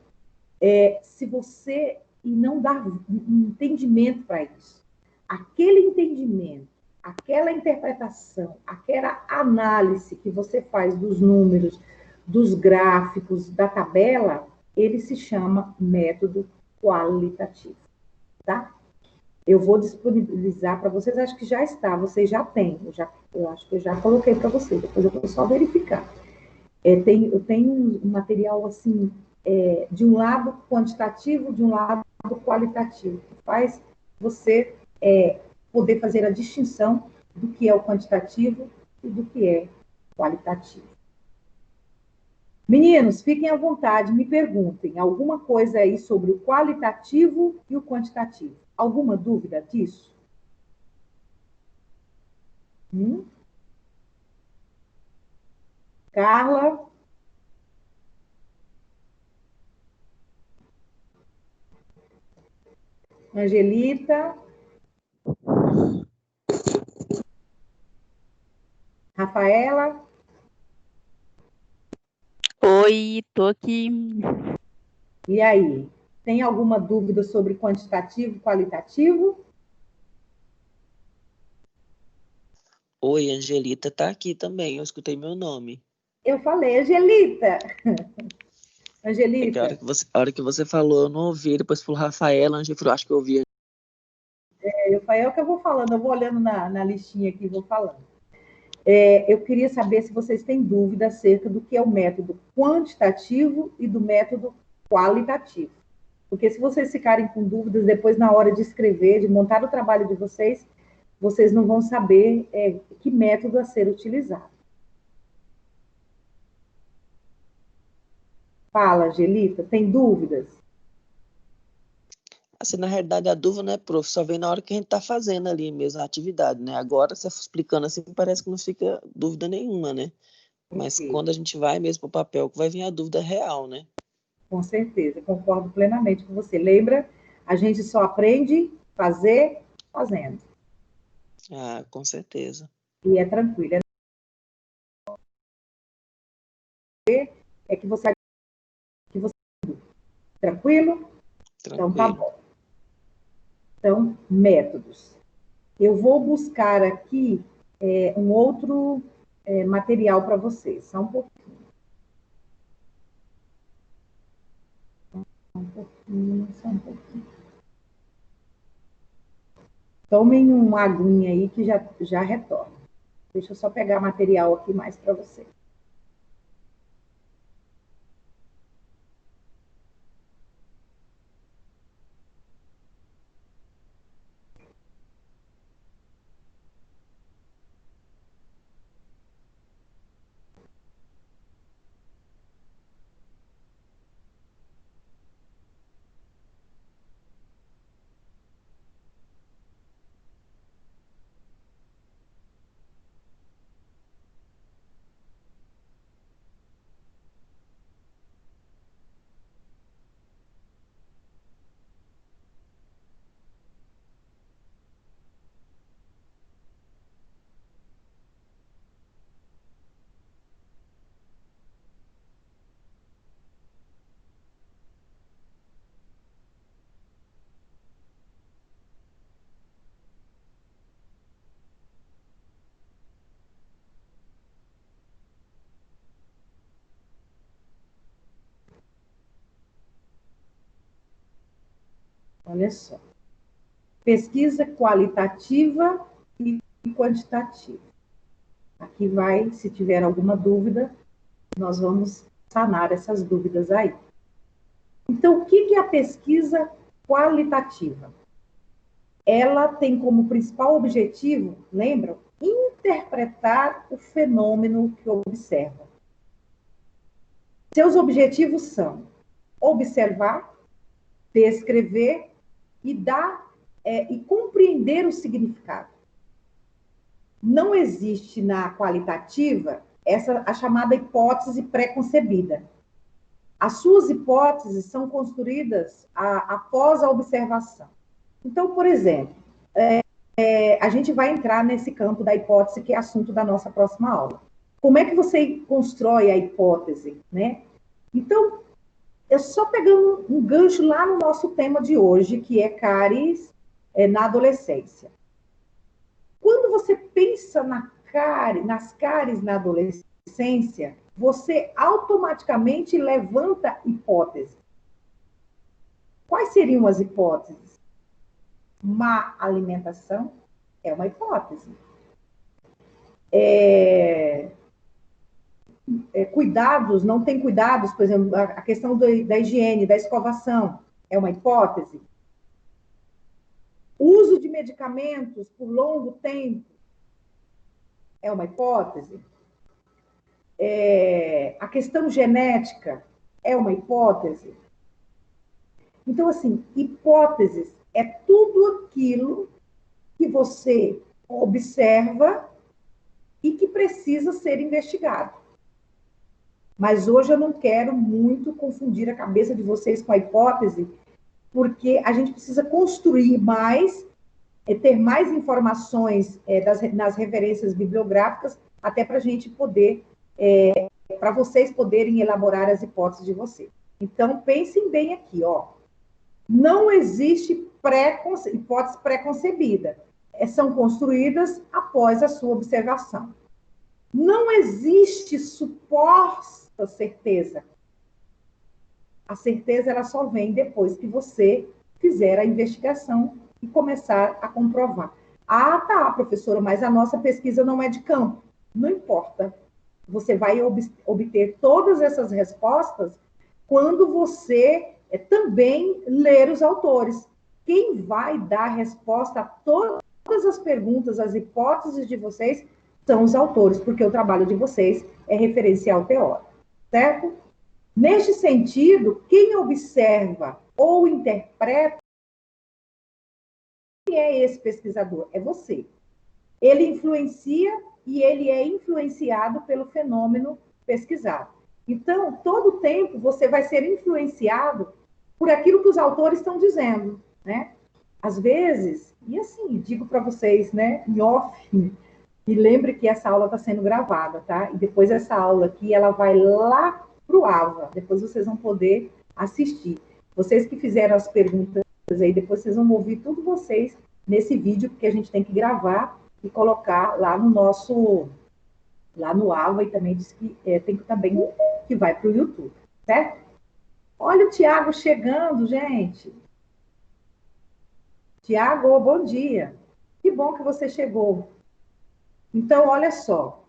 se você e não dar um entendimento para isso. Aquele entendimento, aquela interpretação, aquela análise que você faz dos números, dos gráficos, da tabela, ele se chama método qualitativo, tá? Eu vou disponibilizar para vocês, acho que já está, vocês já têm, eu acho que eu já coloquei para vocês, depois eu vou só verificar. Eu tenho um material assim, de um lado quantitativo, de um lado qualitativo, que faz você poder fazer a distinção do que é o quantitativo e do que é qualitativo. Meninos, fiquem à vontade, me perguntem alguma coisa aí sobre o qualitativo e o quantitativo. Alguma dúvida disso? Carla? Angelita? Rafaela? Oi, tô aqui. E aí? Tem alguma dúvida sobre quantitativo e qualitativo? Oi, Angelita tá aqui também, eu escutei meu nome. Eu falei, Angelita. É que a hora Angelita, a hora que você falou, eu não ouvi, depois falou Rafaela, Angelita falou, acho que eu ouvi. eu falei, é o que eu vou falando, eu vou olhando na listinha aqui e vou falando. Eu queria saber se vocês têm dúvida acerca do que é o método quantitativo e do método qualitativo. Porque se vocês ficarem com dúvidas depois na hora de escrever, de montar o trabalho de vocês, vocês não vão saber que método a ser utilizado. Fala, Angelita, tem dúvidas? Assim, na realidade, a dúvida, né, prof, só vem na hora que a gente tá fazendo ali mesmo a atividade, né? Agora, você explicando assim, parece que não fica dúvida nenhuma, né? Mas Ok, quando a gente vai mesmo pro papel, que vai vir a dúvida real, né? com certeza, concordo plenamente com você. Lembra, a gente só aprende fazer fazendo. Ah, com certeza. E é tranquilo. É que você tranquilo? Então tá Tranquilo. bom. Então, métodos. Eu vou buscar aqui um outro material para vocês. Só um pouquinho. Só um pouquinho. Tomem uma aguinha aí que já retorna. Deixa eu só pegar material aqui mais para vocês. Olha só. Pesquisa qualitativa e quantitativa. Aqui vai, se tiver alguma dúvida, nós vamos sanar essas dúvidas aí. Então, o que é a pesquisa qualitativa? Ela tem como principal objetivo, lembram? Interpretar o fenômeno que observa. Seus objetivos são observar, descrever e compreender o significado. Não existe na qualitativa a chamada hipótese pré-concebida. As suas hipóteses são construídas após a observação. Então, por exemplo, a gente vai entrar nesse campo da hipótese, que é assunto da nossa próxima aula. Como é que você constrói a hipótese, né? Então, eu só pegando um gancho lá no nosso tema de hoje, que é cáries na adolescência. Quando você pensa nas cáries na adolescência, você automaticamente levanta hipóteses. Quais seriam as hipóteses? Má alimentação é uma hipótese. Cuidados, não tem cuidados, por exemplo, a questão da higiene, da escovação, é uma hipótese. Uso de medicamentos por longo tempo é uma hipótese. A questão genética é uma hipótese. Então, assim, hipóteses é tudo aquilo que você observa e que precisa ser investigado. Mas hoje eu não quero muito confundir a cabeça de vocês com a hipótese, porque a gente precisa construir mais, ter mais informações nas referências bibliográficas, até para a gente poder, para vocês poderem elaborar as hipóteses de vocês. Então, pensem bem aqui, ó. Não existe hipótese pré-concebida. São construídas após a sua observação. Não existe suposta certeza. A certeza ela só vem depois que você fizer a investigação e começar a comprovar. Ah, tá, professora, mas a nossa pesquisa não é de campo. Não importa. Você vai obter todas essas respostas quando você também ler os autores. Quem vai dar resposta a todas as perguntas, as hipóteses de vocês, são os autores, porque o trabalho de vocês é referencial teórico, certo? Neste sentido, quem observa ou interpreta, quem é esse pesquisador? É você. Ele influencia e ele é influenciado pelo fenômeno pesquisado. Então, todo o tempo você vai ser influenciado por aquilo que os autores estão dizendo, né? Às vezes, e assim, digo para vocês, né, em off, e lembre que essa aula está sendo gravada, tá? E depois essa aula aqui, ela vai lá para o AVA, depois vocês vão poder assistir. Vocês que fizeram as perguntas aí, depois vocês vão ouvir tudo vocês nesse vídeo, porque a gente tem que gravar e colocar lá no nosso, lá no AVA, e também diz que tem também que vai para o YouTube, certo? Olha o Tiago chegando, gente. Tiago, bom dia. Que bom que você chegou. Então, olha só.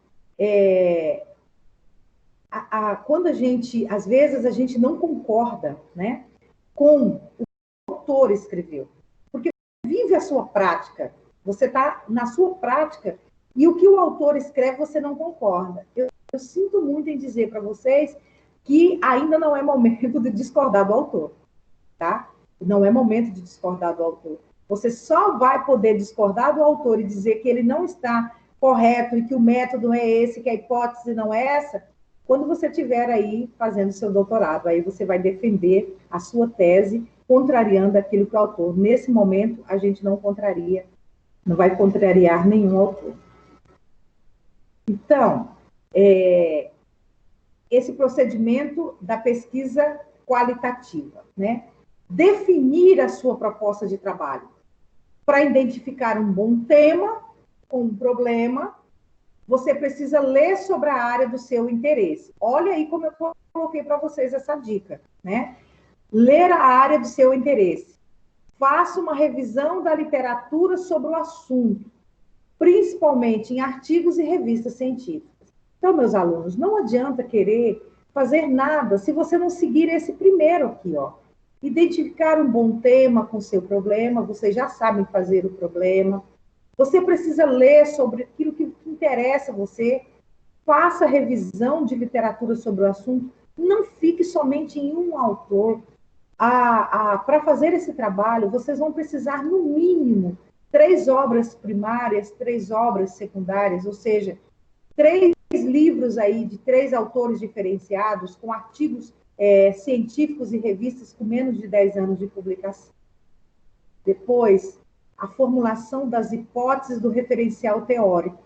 Quando às vezes, a gente não concorda, né, com o que o autor escreveu. Porque vive a sua prática. Você está na sua prática e o que o autor escreve, você não concorda. Eu sinto muito em dizer para vocês que ainda não é momento de discordar do autor, tá? Não é momento de discordar do autor. Você só vai poder discordar do autor e dizer que ele não está correto e que o método é esse, que a hipótese não é essa, quando você estiver aí fazendo seu doutorado. Aí você vai defender a sua tese, contrariando aquilo que o autor. Nesse momento, a gente não contraria, não vai contrariar nenhum autor. Então, esse procedimento da pesquisa qualitativa, né? Definir a sua proposta de trabalho para identificar um bom tema, um problema, você precisa ler sobre a área do seu interesse. Olha aí como eu coloquei para vocês essa dica, né? Ler a área do seu interesse. Faça uma revisão da literatura sobre o assunto, principalmente em artigos e revistas científicas. Então, meus alunos, não adianta querer fazer nada se você não seguir esse primeiro aqui, ó. identificar um bom tema com o seu problema, vocês já sabem fazer o problema. Você precisa ler sobre aquilo que interessa a você, faça revisão de literatura sobre o assunto, não fique somente em um autor. Para fazer esse trabalho, vocês vão precisar, no mínimo, 3 obras primárias, 3 obras secundárias, ou seja, 3 livros aí de 3 autores diferenciados, com artigos científicos e revistas com menos de 10 anos de publicação. Depois, a formulação das hipóteses do referencial teórico.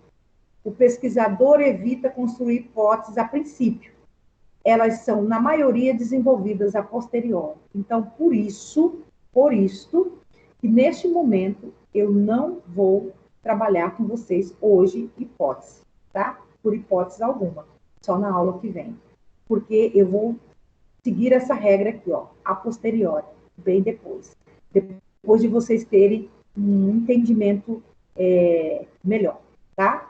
O pesquisador evita construir hipóteses a princípio. Elas são, na maioria, desenvolvidas a posteriori. Então, por isto, que neste momento, eu não vou trabalhar com vocês hoje hipótese, tá? Por hipótese alguma, só na aula que vem. Porque eu vou seguir essa regra aqui, ó, a posteriori, bem depois. Depois de vocês terem um entendimento melhor, tá?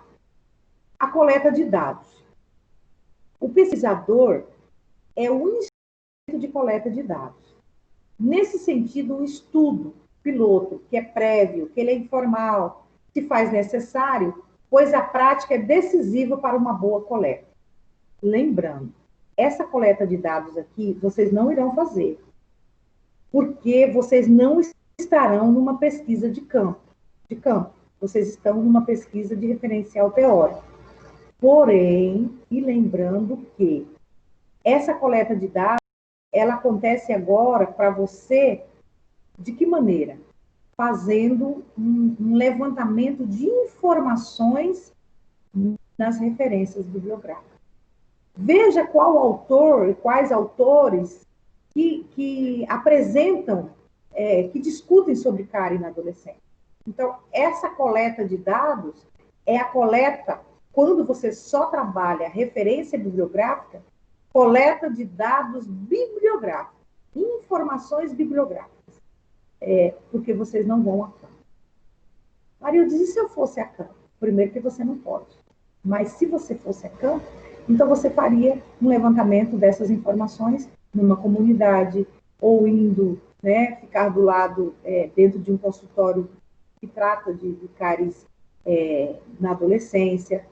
A coleta de dados. O pesquisador é o instrumento de coleta de dados. Nesse sentido, o estudo piloto, que é prévio, que ele é informal, se faz necessário, pois a prática é decisiva para uma boa coleta. Lembrando, essa coleta de dados aqui, vocês não irão fazer, porque vocês não estarão numa pesquisa de campo. Vocês estão numa pesquisa de referencial teórico. Porém, e lembrando que essa coleta de dados, ela acontece agora para você, de que maneira? Fazendo um levantamento de informações nas referências bibliográficas. Veja qual autor e quais autores que apresentam, que discutem sobre cárie na adolescência. Então, essa coleta de dados é a coleta, quando você só trabalha referência bibliográfica, coleta de dados bibliográficos, informações bibliográficas, porque vocês não vão a campo. Maria diz, e se eu fosse a campo? Primeiro que você não pode. Mas se você fosse a campo, então você faria um levantamento dessas informações numa comunidade, ou indo, né, ficar do lado, dentro de um consultório que trata de cáries na adolescência.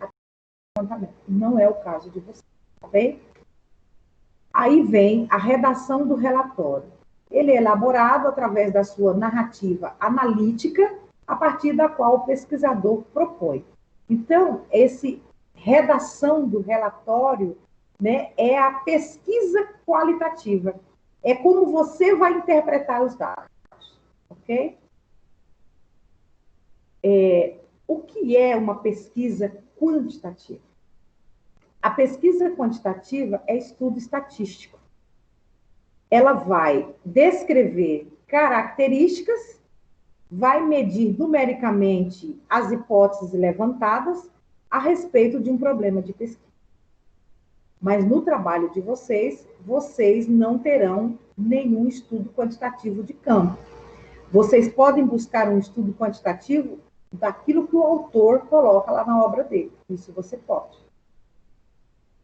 Não é o caso de você, tá bem? Aí vem a redação do relatório. Ele é elaborado através da sua narrativa analítica, a partir da qual o pesquisador propõe. Então, esse redação do relatório, né, é a pesquisa qualitativa. É como você vai interpretar os dados, ok? O que é uma pesquisa quantitativa? A pesquisa quantitativa é estudo estatístico. Ela vai descrever características, vai medir numericamente as hipóteses levantadas a respeito de um problema de pesquisa. Mas no trabalho de vocês, vocês não terão nenhum estudo quantitativo de campo. Vocês podem buscar um estudo quantitativo daquilo que o autor coloca lá na obra dele. Isso você pode.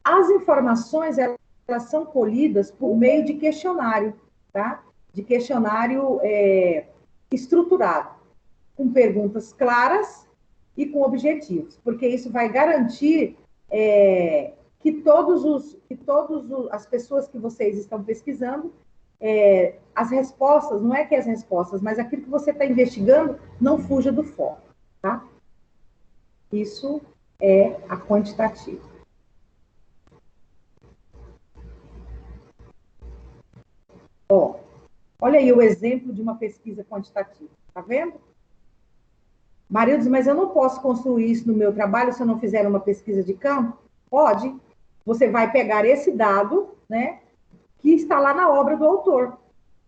As informações, elas são colhidas por meio de questionário, tá? De questionário estruturado, com perguntas claras e com objetivos, porque isso vai garantir que as pessoas que vocês estão pesquisando, as respostas, não é que as respostas, mas aquilo que você está investigando não fuja do foco, tá? Isso é a quantitativa. Olha aí o exemplo de uma pesquisa quantitativa, tá vendo? Maria diz, mas eu não posso construir isso no meu trabalho se eu não fizer uma pesquisa de campo? Pode. Você vai pegar esse dado, né, que está lá na obra do autor.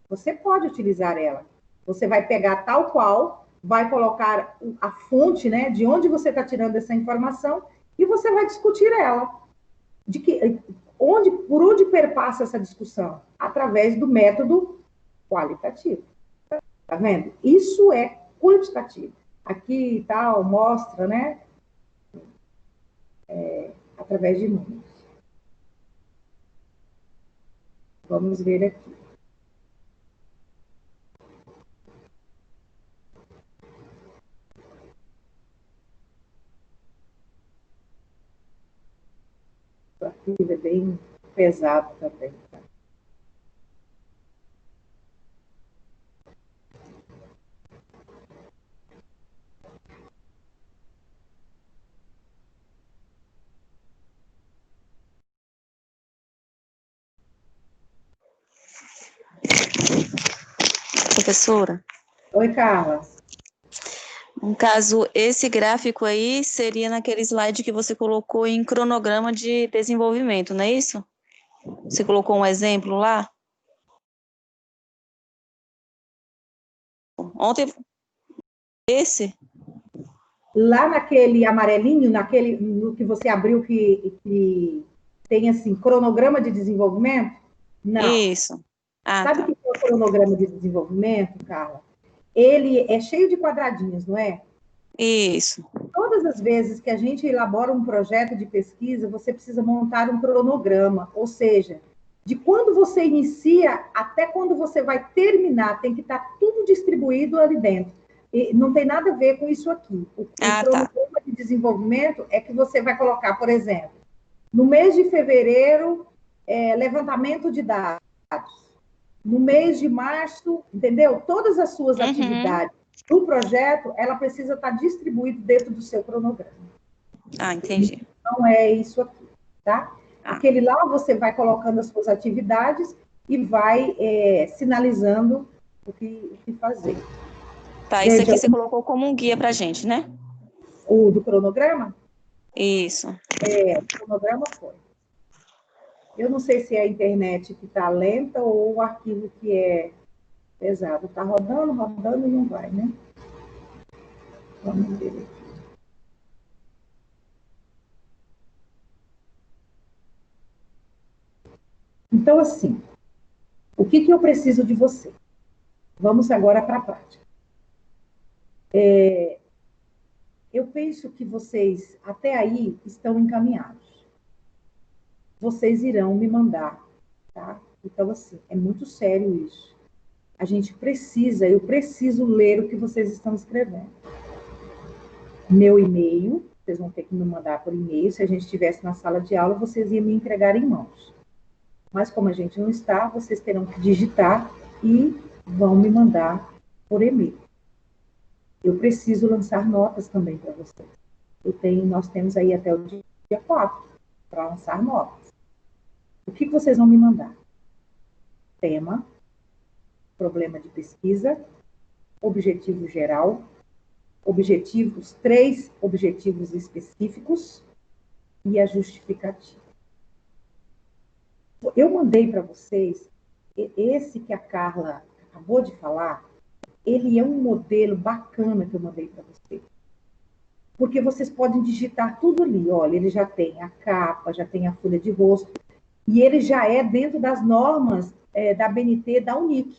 Você pode utilizar ela. Você vai pegar tal qual, vai colocar a fonte, né, de onde você está tirando essa informação e você vai discutir ela. Por onde perpassa essa discussão? Através do método qualitativo. Tá vendo? Isso é quantitativo. Aqui tal, mostra, né? Através de números. Vamos ver aqui. pesado também. Tá? Professora, Oi, Carla. no caso, esse gráfico aí seria naquele slide que você colocou em cronograma de desenvolvimento, não é isso? Você colocou um exemplo lá? Ontem, esse? Lá naquele amarelinho, no que você abriu, que tem assim, cronograma de desenvolvimento? Não. Isso. Ah, Sabe o tá. que é o cronograma de desenvolvimento, Carla? Ele é cheio de quadradinhos, não é? Isso. Todas as vezes que a gente elabora um projeto de pesquisa, você precisa montar um cronograma, ou seja, de quando você inicia até quando você vai terminar, tem que estar tudo distribuído ali dentro. E não tem nada a ver com isso aqui. O Ah, tá. cronograma de desenvolvimento é que você vai colocar, por exemplo, no mês de fevereiro, levantamento de dados. No mês de março, entendeu? Todas as suas atividades do projeto, ela precisa estar distribuída dentro do seu cronograma. Ah, entendi. Não é isso aqui, tá? Ah. Aquele lá você vai colocando as suas atividades e vai sinalizando o que fazer. Tá, isso Veja, aqui você colocou como um guia pra gente, né? o do cronograma? Isso. O cronograma foi. Eu não sei se é a internet que está lenta ou o arquivo que é pesado. Está rodando, rodando e não vai, né? Vamos ver aqui. Então, assim, o que eu preciso de você? Vamos agora para a prática. Eu penso que vocês, até aí, estão encaminhados. Vocês irão me mandar, tá? Então, assim, é muito sério isso. A gente precisa, eu preciso ler o que vocês estão escrevendo. Meu e-mail, vocês vão ter que me mandar por e-mail. Se a gente estivesse na sala de aula, vocês iam me entregar em mãos. Mas como a gente não está, vocês terão que digitar e vão me mandar por e-mail. Eu preciso lançar notas também para vocês. Nós temos aí até o dia 4 para lançar notas. O que vocês vão me mandar? Tema, problema de pesquisa, objetivo geral, objetivos, 3 objetivos específicos e a justificativa. Eu mandei para vocês, esse que a Carla acabou de falar, ele é um modelo bacana que eu mandei para vocês. Porque vocês podem digitar tudo ali. Olha, ele já tem a capa, já tem a folha de rosto, e ele já é dentro das normas da BNT, da UNIC.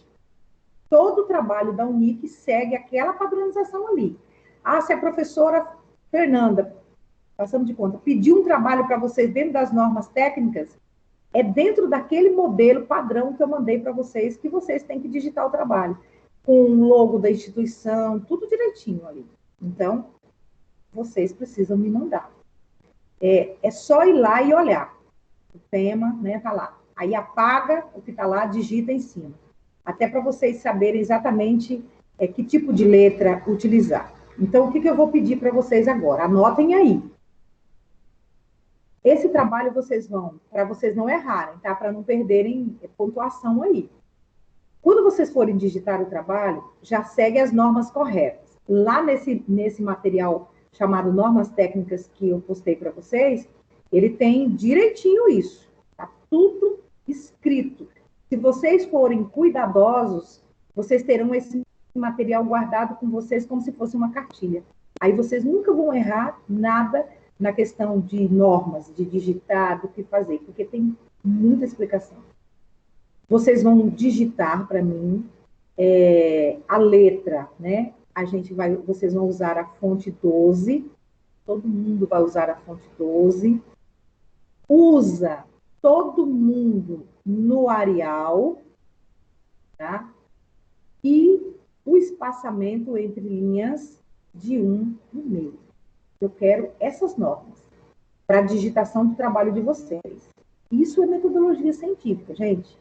Todo o trabalho da UNIC segue aquela padronização ali. Ah, se a professora Fernanda, passando de conta, pediu um trabalho para vocês dentro das normas técnicas, é dentro daquele modelo padrão que eu mandei para vocês, que vocês têm que digitar o trabalho, com o logo da instituição, tudo direitinho ali. Então, vocês precisam me mandar. É só ir lá e olhar. O tema, né, tá lá. Aí apaga o que está lá, digita em cima. Até para vocês saberem exatamente que tipo de letra utilizar. Então, o que eu vou pedir para vocês agora? Anotem aí. Esse trabalho vocês vão, para vocês não errarem, tá? Para não perderem pontuação aí. Quando vocês forem digitar o trabalho, já segue as normas corretas. Lá nesse material chamado Normas Técnicas que eu postei para vocês, ele tem direitinho isso. Tá tudo escrito. Se vocês forem cuidadosos, vocês terão esse material guardado com vocês como se fosse uma cartilha. Aí vocês nunca vão errar nada na questão de normas, de digitar, do que fazer, porque tem muita explicação. Vocês vão digitar para mim a letra, né? Vocês vão usar a fonte 12, todo mundo vai usar a fonte 12. Usa todo mundo no Arial, tá? E o espaçamento entre linhas de 1,5. Eu quero essas normas para a digitação do trabalho de vocês. Isso é metodologia científica, gente.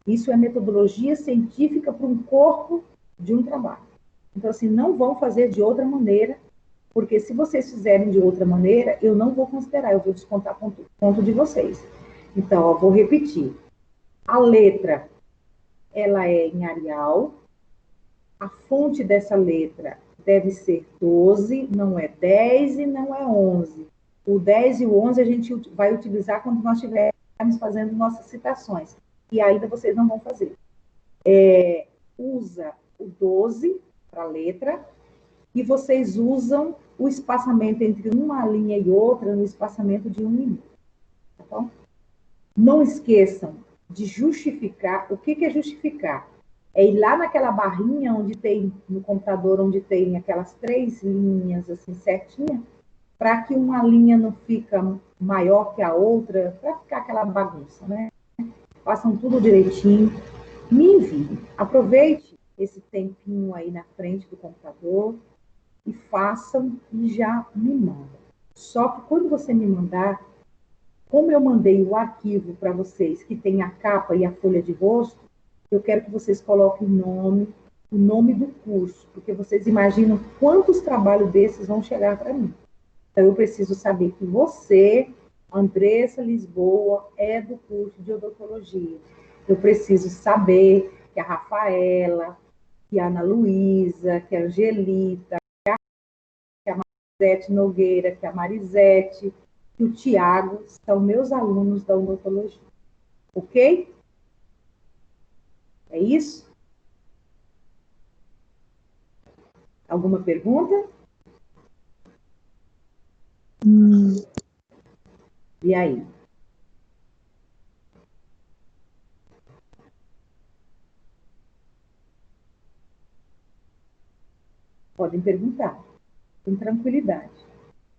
Isso é metodologia científica para um corpo de um trabalho. Então, assim, não vão fazer de outra maneira, porque se vocês fizerem de outra maneira, eu não vou considerar, eu vou descontar ponto de vocês. Então, ó, vou repetir. A letra, ela é em Arial. A fonte dessa letra deve ser 12, não é 10 e não é 11. O 10 e o 11 a gente vai utilizar quando nós estivermos fazendo nossas citações. E ainda vocês não vão fazer. Usa o 12 para a letra e vocês usam o espaçamento entre uma linha e outra no espaçamento de 1 minuto. Tá bom? Não esqueçam de justificar. O que é justificar? É ir lá naquela barrinha onde tem, no computador, onde tem aquelas 3 linhas assim certinha, para que uma linha não fica maior que a outra, para ficar aquela bagunça, né? Façam tudo direitinho. Me enviem. Aproveite esse tempinho aí na frente do computador e façam e já me mandam. Só que quando você me mandar, como eu mandei o arquivo para vocês, que tem a capa e a folha de rosto, eu quero que vocês coloquem o nome do curso, porque vocês imaginam quantos trabalhos desses vão chegar para mim. Então, eu preciso saber que você, Andressa Lisboa, é do curso de odontologia. Eu preciso saber que a Rafaela, que a Ana Luísa, que a Angelita, que a Marisete Nogueira, que a Marisete, que o Tiago são meus alunos da odontologia. Ok? É isso? Alguma pergunta? E aí? Podem perguntar, com tranquilidade.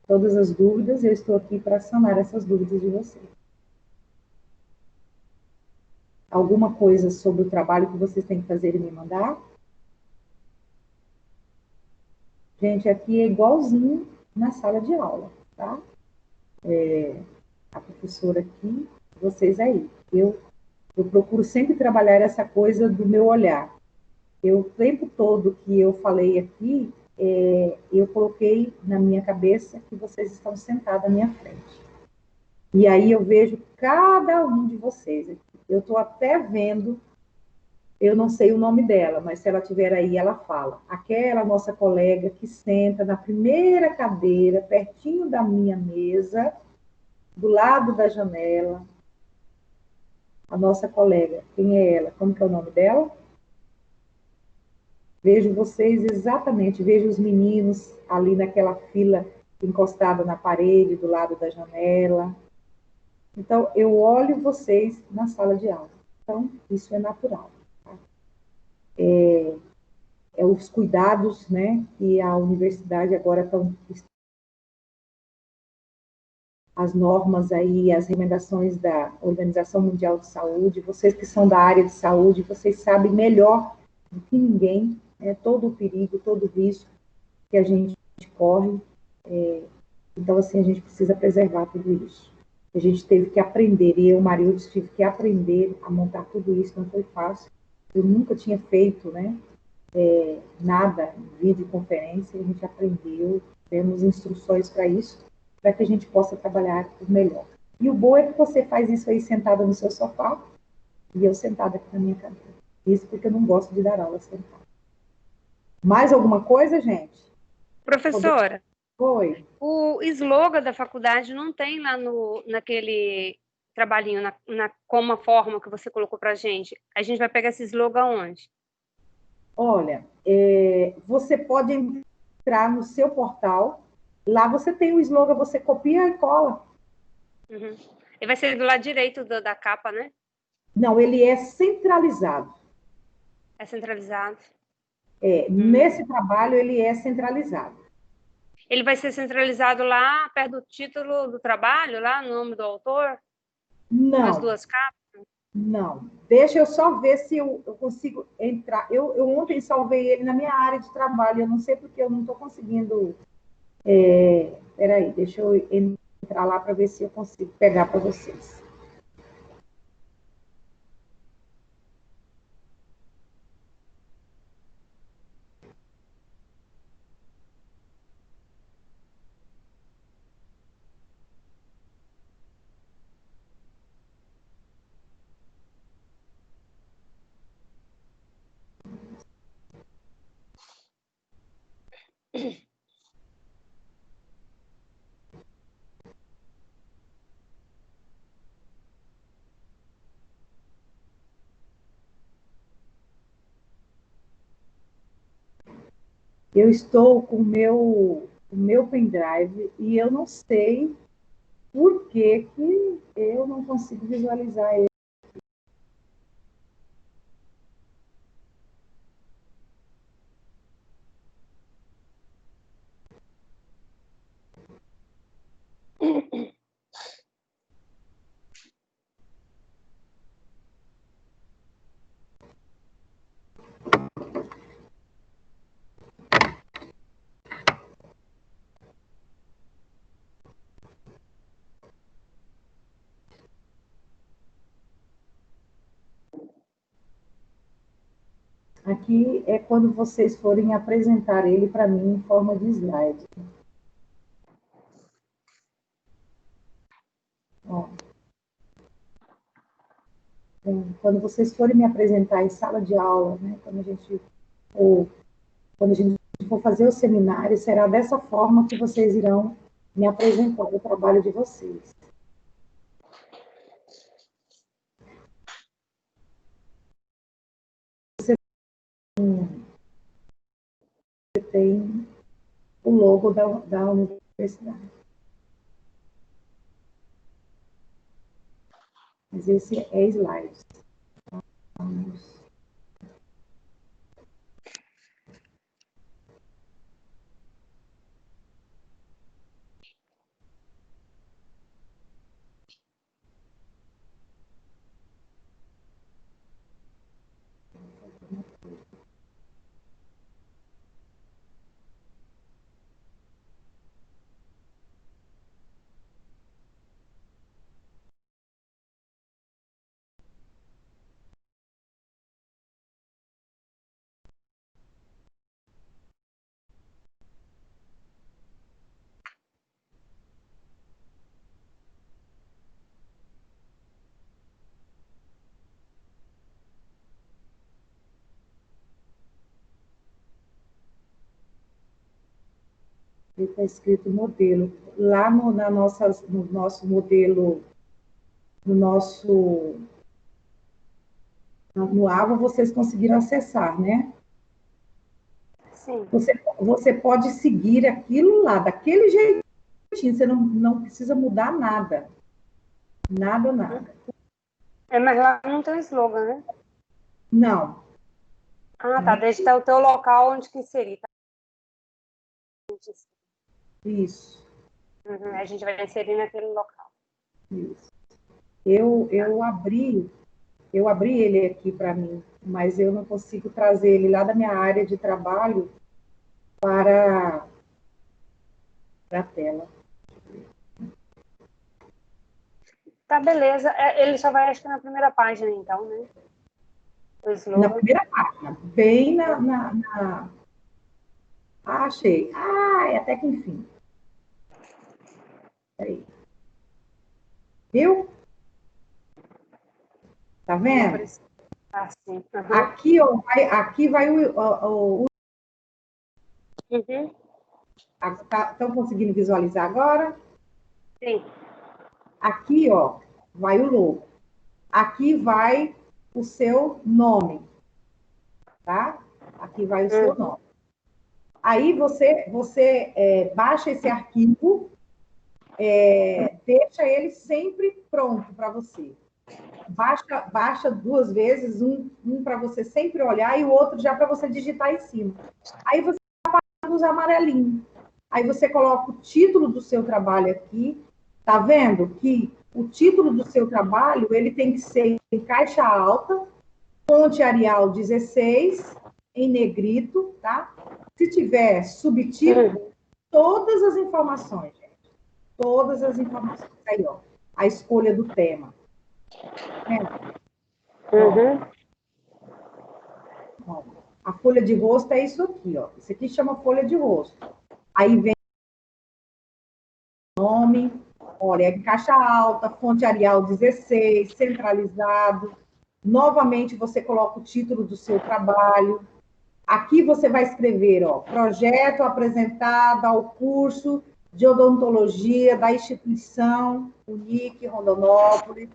Todas as dúvidas, eu estou aqui para sanar essas dúvidas de vocês. Alguma coisa sobre o trabalho que vocês têm que fazer e me mandar? Gente, aqui é igualzinho na sala de aula, tá? A professora aqui, vocês aí. Eu procuro sempre trabalhar essa coisa do meu olhar. O tempo todo que eu falei aqui, eu coloquei na minha cabeça que vocês estão sentados à minha frente. E aí eu vejo cada um de vocês aqui. Eu estou até vendo, eu não sei o nome dela, mas se ela estiver aí, ela fala. Aquela nossa colega que senta na primeira cadeira, pertinho da minha mesa, do lado da janela. A nossa colega, quem é ela? Como que é o nome dela? Vejo vocês exatamente, vejo os meninos ali naquela fila encostada na parede, do lado da janela. Então, eu olho vocês na sala de aula. Então, isso é natural. Tá? Os cuidados, né, que a universidade agora estão... As normas aí, as recomendações da Organização Mundial de Saúde, vocês que são da área de saúde, vocês sabem melhor do que ninguém, né, todo o perigo, todo o risco que a gente corre. Então, assim, a gente precisa preservar tudo isso. A gente teve que aprender, e eu, Marildes, tive que aprender a montar tudo isso, não foi fácil. Eu nunca tinha feito, né, nada em videoconferência, a gente aprendeu, temos instruções para isso, para que a gente possa trabalhar o melhor. E o bom é que você faz isso aí sentada no seu sofá, e eu sentada aqui na minha cadeira. Isso porque eu não gosto de dar aula sentada. Mais alguma coisa, gente? Professora, Oi. o slogan da faculdade não tem lá naquele trabalhinho, como a forma que você colocou para a gente. A gente vai pegar esse slogan onde? Olha, você pode entrar no seu portal, lá você tem o slogan, você copia e cola. Uhum. Ele vai ser do lado direito da capa, né? Não, ele é centralizado. É centralizado. Nesse trabalho, ele é centralizado. Ele vai ser centralizado lá, perto do título do trabalho, lá no nome do autor? Não. Nas duas capas? Não. Deixa eu só ver se eu consigo entrar. Eu ontem salvei ele na minha área de trabalho, eu não sei porque eu não estou conseguindo... Peraí, deixa eu entrar lá para ver se eu consigo pegar para vocês. Eu estou com o meu pendrive e eu não sei por que que eu não consigo visualizar ele. Aqui é quando vocês forem apresentar ele para mim em forma de slide. Ó. Quando vocês forem me apresentar em sala de aula, né, quando a gente for fazer o seminário, será dessa forma que vocês irão me apresentar o trabalho de vocês. Você tem o logo da universidade. Mas esse é slides. Vamos. Está escrito modelo. Lá no nosso modelo, no Ava, vocês conseguiram acessar, né? Sim. Você pode seguir aquilo lá, daquele jeitinho, você não precisa mudar nada. Nada, nada. Mas lá não tem slogan, né? Não. Ah, tá. Deixa estar o teu local onde que seria. Tá? Isso. Uhum, a gente vai inserir naquele local. Isso. Eu abri ele aqui para mim, mas eu não consigo trazer ele lá da minha área de trabalho para a tela. Tá, beleza. Ele só vai, acho que na primeira página, então, né? O Na slogan. primeira página, bem na... Ah, achei. Ah, até que enfim. Peraí. Viu? Tá vendo? Ah, sim. Uhum. Aqui vai o... Uhum. Estão conseguindo visualizar agora? Sim. Aqui, ó, vai o logo. Aqui vai o seu nome, tá? Aqui vai o seu nome. Aí você baixa esse arquivo, deixa ele sempre pronto para você. Baixa 2 vezes, um para você sempre olhar e o outro já para você digitar em cima. Aí você apaga os amarelinhos. Aí você coloca o título do seu trabalho aqui. Tá vendo que o título do seu trabalho ele tem que ser em caixa alta, fonte Arial 16, em negrito, tá? Se tiver subtítulo, todas as informações, gente. Todas as informações. Aí, ó, a escolha do tema. Uhum. Ó, a folha de rosto é isso aqui, ó. Isso aqui chama folha de rosto. Aí vem nome, olha, é caixa alta, fonte Arial 16, centralizado. Novamente, você coloca o título do seu trabalho. Aqui você vai escrever, ó, projeto apresentado ao curso de odontologia da instituição Unic Rondonópolis,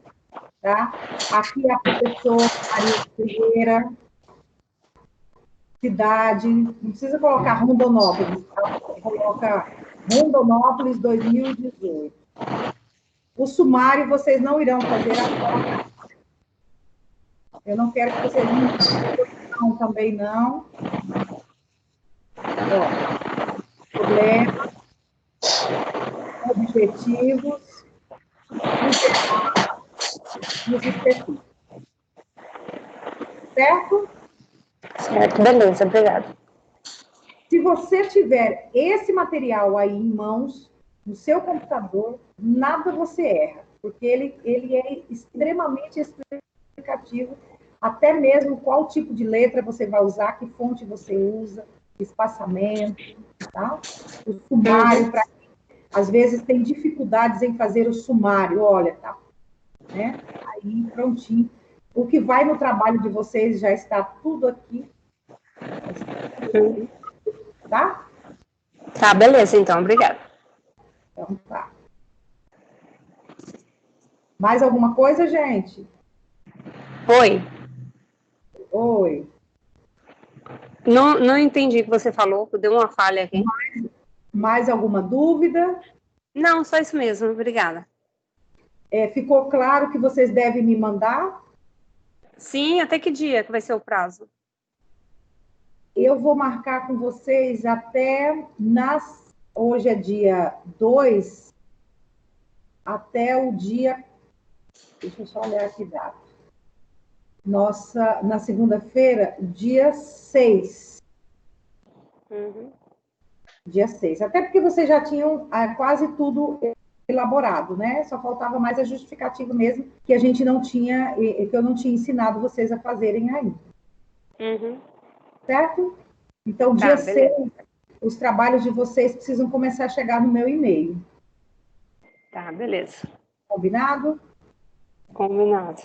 tá? Aqui é a professora Maria Ferreira. cidade, não precisa colocar Rondonópolis, tá? Coloca Rondonópolis 2018. O sumário vocês não irão fazer agora. Eu não quero que vocês não também não. Ó, problemas, objetivos e os específicos. Certo? Certo, beleza, obrigada. Se você tiver esse material aí em mãos, no seu computador, nada você erra, porque ele é extremamente explicativo, até mesmo qual tipo de letra você vai usar, que fonte você usa, espaçamento, tá? O sumário, às vezes tem dificuldades em fazer o sumário, olha, tá? Né? Aí, prontinho. O que vai no trabalho de vocês já está tudo aqui. Tá? Tá, beleza, então, obrigada. Então tá. Mais alguma coisa, gente? Oi. Oi. Não entendi o que você falou, deu uma falha aqui. Mais alguma dúvida? Não, só isso mesmo, obrigada. Ficou claro que vocês devem me mandar? Sim, até que dia que vai ser o prazo? Eu vou marcar com vocês até hoje é dia 2, até o dia. Deixa eu só olhar aqui data. Na segunda-feira, dia 6. Dia 6. Até porque vocês já tinham quase tudo elaborado, né? Só faltava mais a justificativa mesmo, que a gente não tinha, que eu não tinha ensinado vocês a fazerem ainda. Certo? Então, dia 6, os trabalhos de vocês precisam começar a chegar no meu e-mail. Tá, beleza. Combinado? Combinado.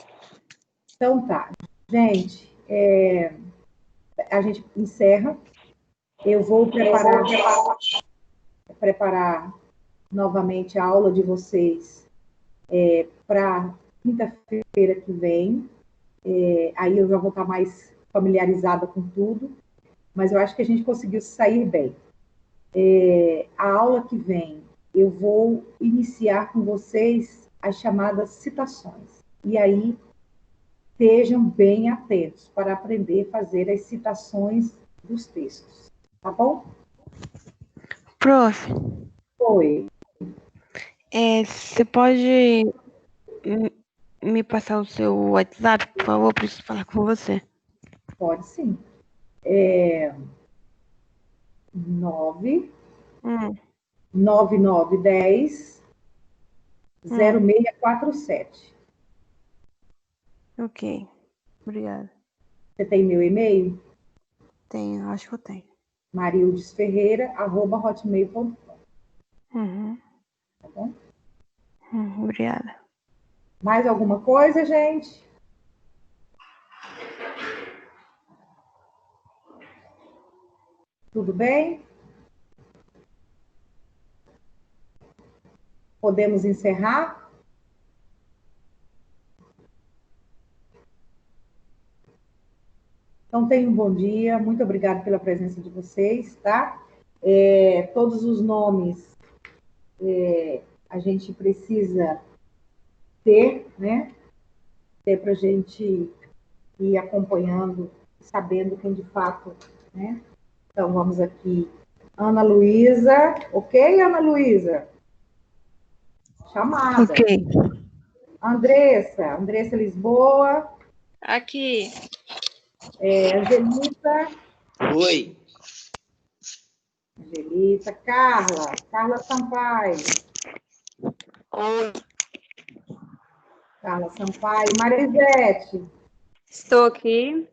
Então tá. Gente, a gente encerra. Eu vou preparar novamente a aula de vocês para quinta-feira que vem. Aí eu já vou estar mais familiarizada com tudo, mas eu acho que a gente conseguiu sair bem. A aula que vem, eu vou iniciar com vocês as chamadas citações. E aí, estejam bem atentos para aprender a fazer as citações dos textos. Tá bom? Prof, Oi. você pode me passar o seu WhatsApp, por favor? Preciso falar com você. Pode sim. 9910 0647. Ok, obrigada. Você tem meu e-mail? Tenho, acho que eu tenho. mariildesferreira@hotmail.com. Tá bom? Obrigada. Mais alguma coisa, gente? Tudo bem? Podemos encerrar? Então, tenham um bom dia. Muito obrigada pela presença de vocês, tá? Todos os nomes a gente precisa ter, né? Ter para a gente ir acompanhando, sabendo quem de fato, né? Então, vamos aqui. Ana Luísa. Ok, Ana Luísa? Chamada. Ok. Andressa Lisboa. Aqui. Angelita. Oi. Angelita. Carla Sampaio. Oi. Carla Sampaio. Marisete. Estou aqui.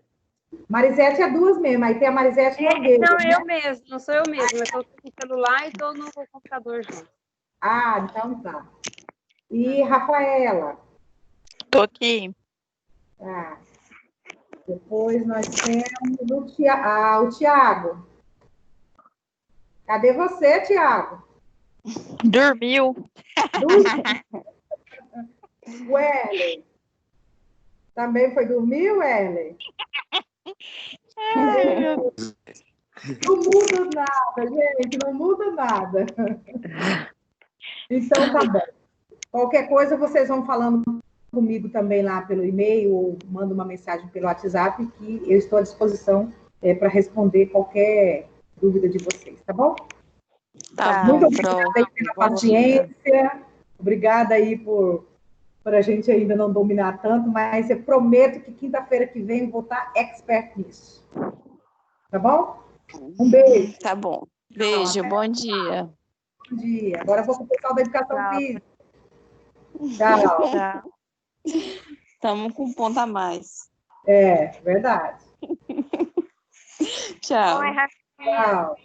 Marisete é duas mesmo, aí tem a Marisete Nogueira. Não, né? eu mesmo, não sou eu mesma. Eu estou com o celular e estou no computador junto. Ah, então tá. E Rafaela. Tô aqui. Tá. Depois nós temos o Tiago. Cadê você, Tiago? Dormiu. O Ellen. Também foi dormir, Ellen? Ai, meu Deus. Não muda nada, gente, não muda nada. Então, tá bom. Qualquer coisa, vocês vão falando comigo também lá pelo e-mail ou manda uma mensagem pelo WhatsApp que eu estou à disposição para responder qualquer dúvida de vocês, tá bom? Tá Muito bom, obrigada prof. aí pela Bom dia. paciência, obrigada aí por a gente ainda não dominar tanto, mas eu prometo que quinta-feira que vem eu vou estar expert nisso. Tá bom? Um beijo. Tá bom. Beijo, Até bom dia. um dia. Agora eu vou com o pessoal da educação Tchau. física. Tchau. Tchau. Estamos com um ponto a mais. É, verdade. Tchau. Oi, Rafinha. Tchau.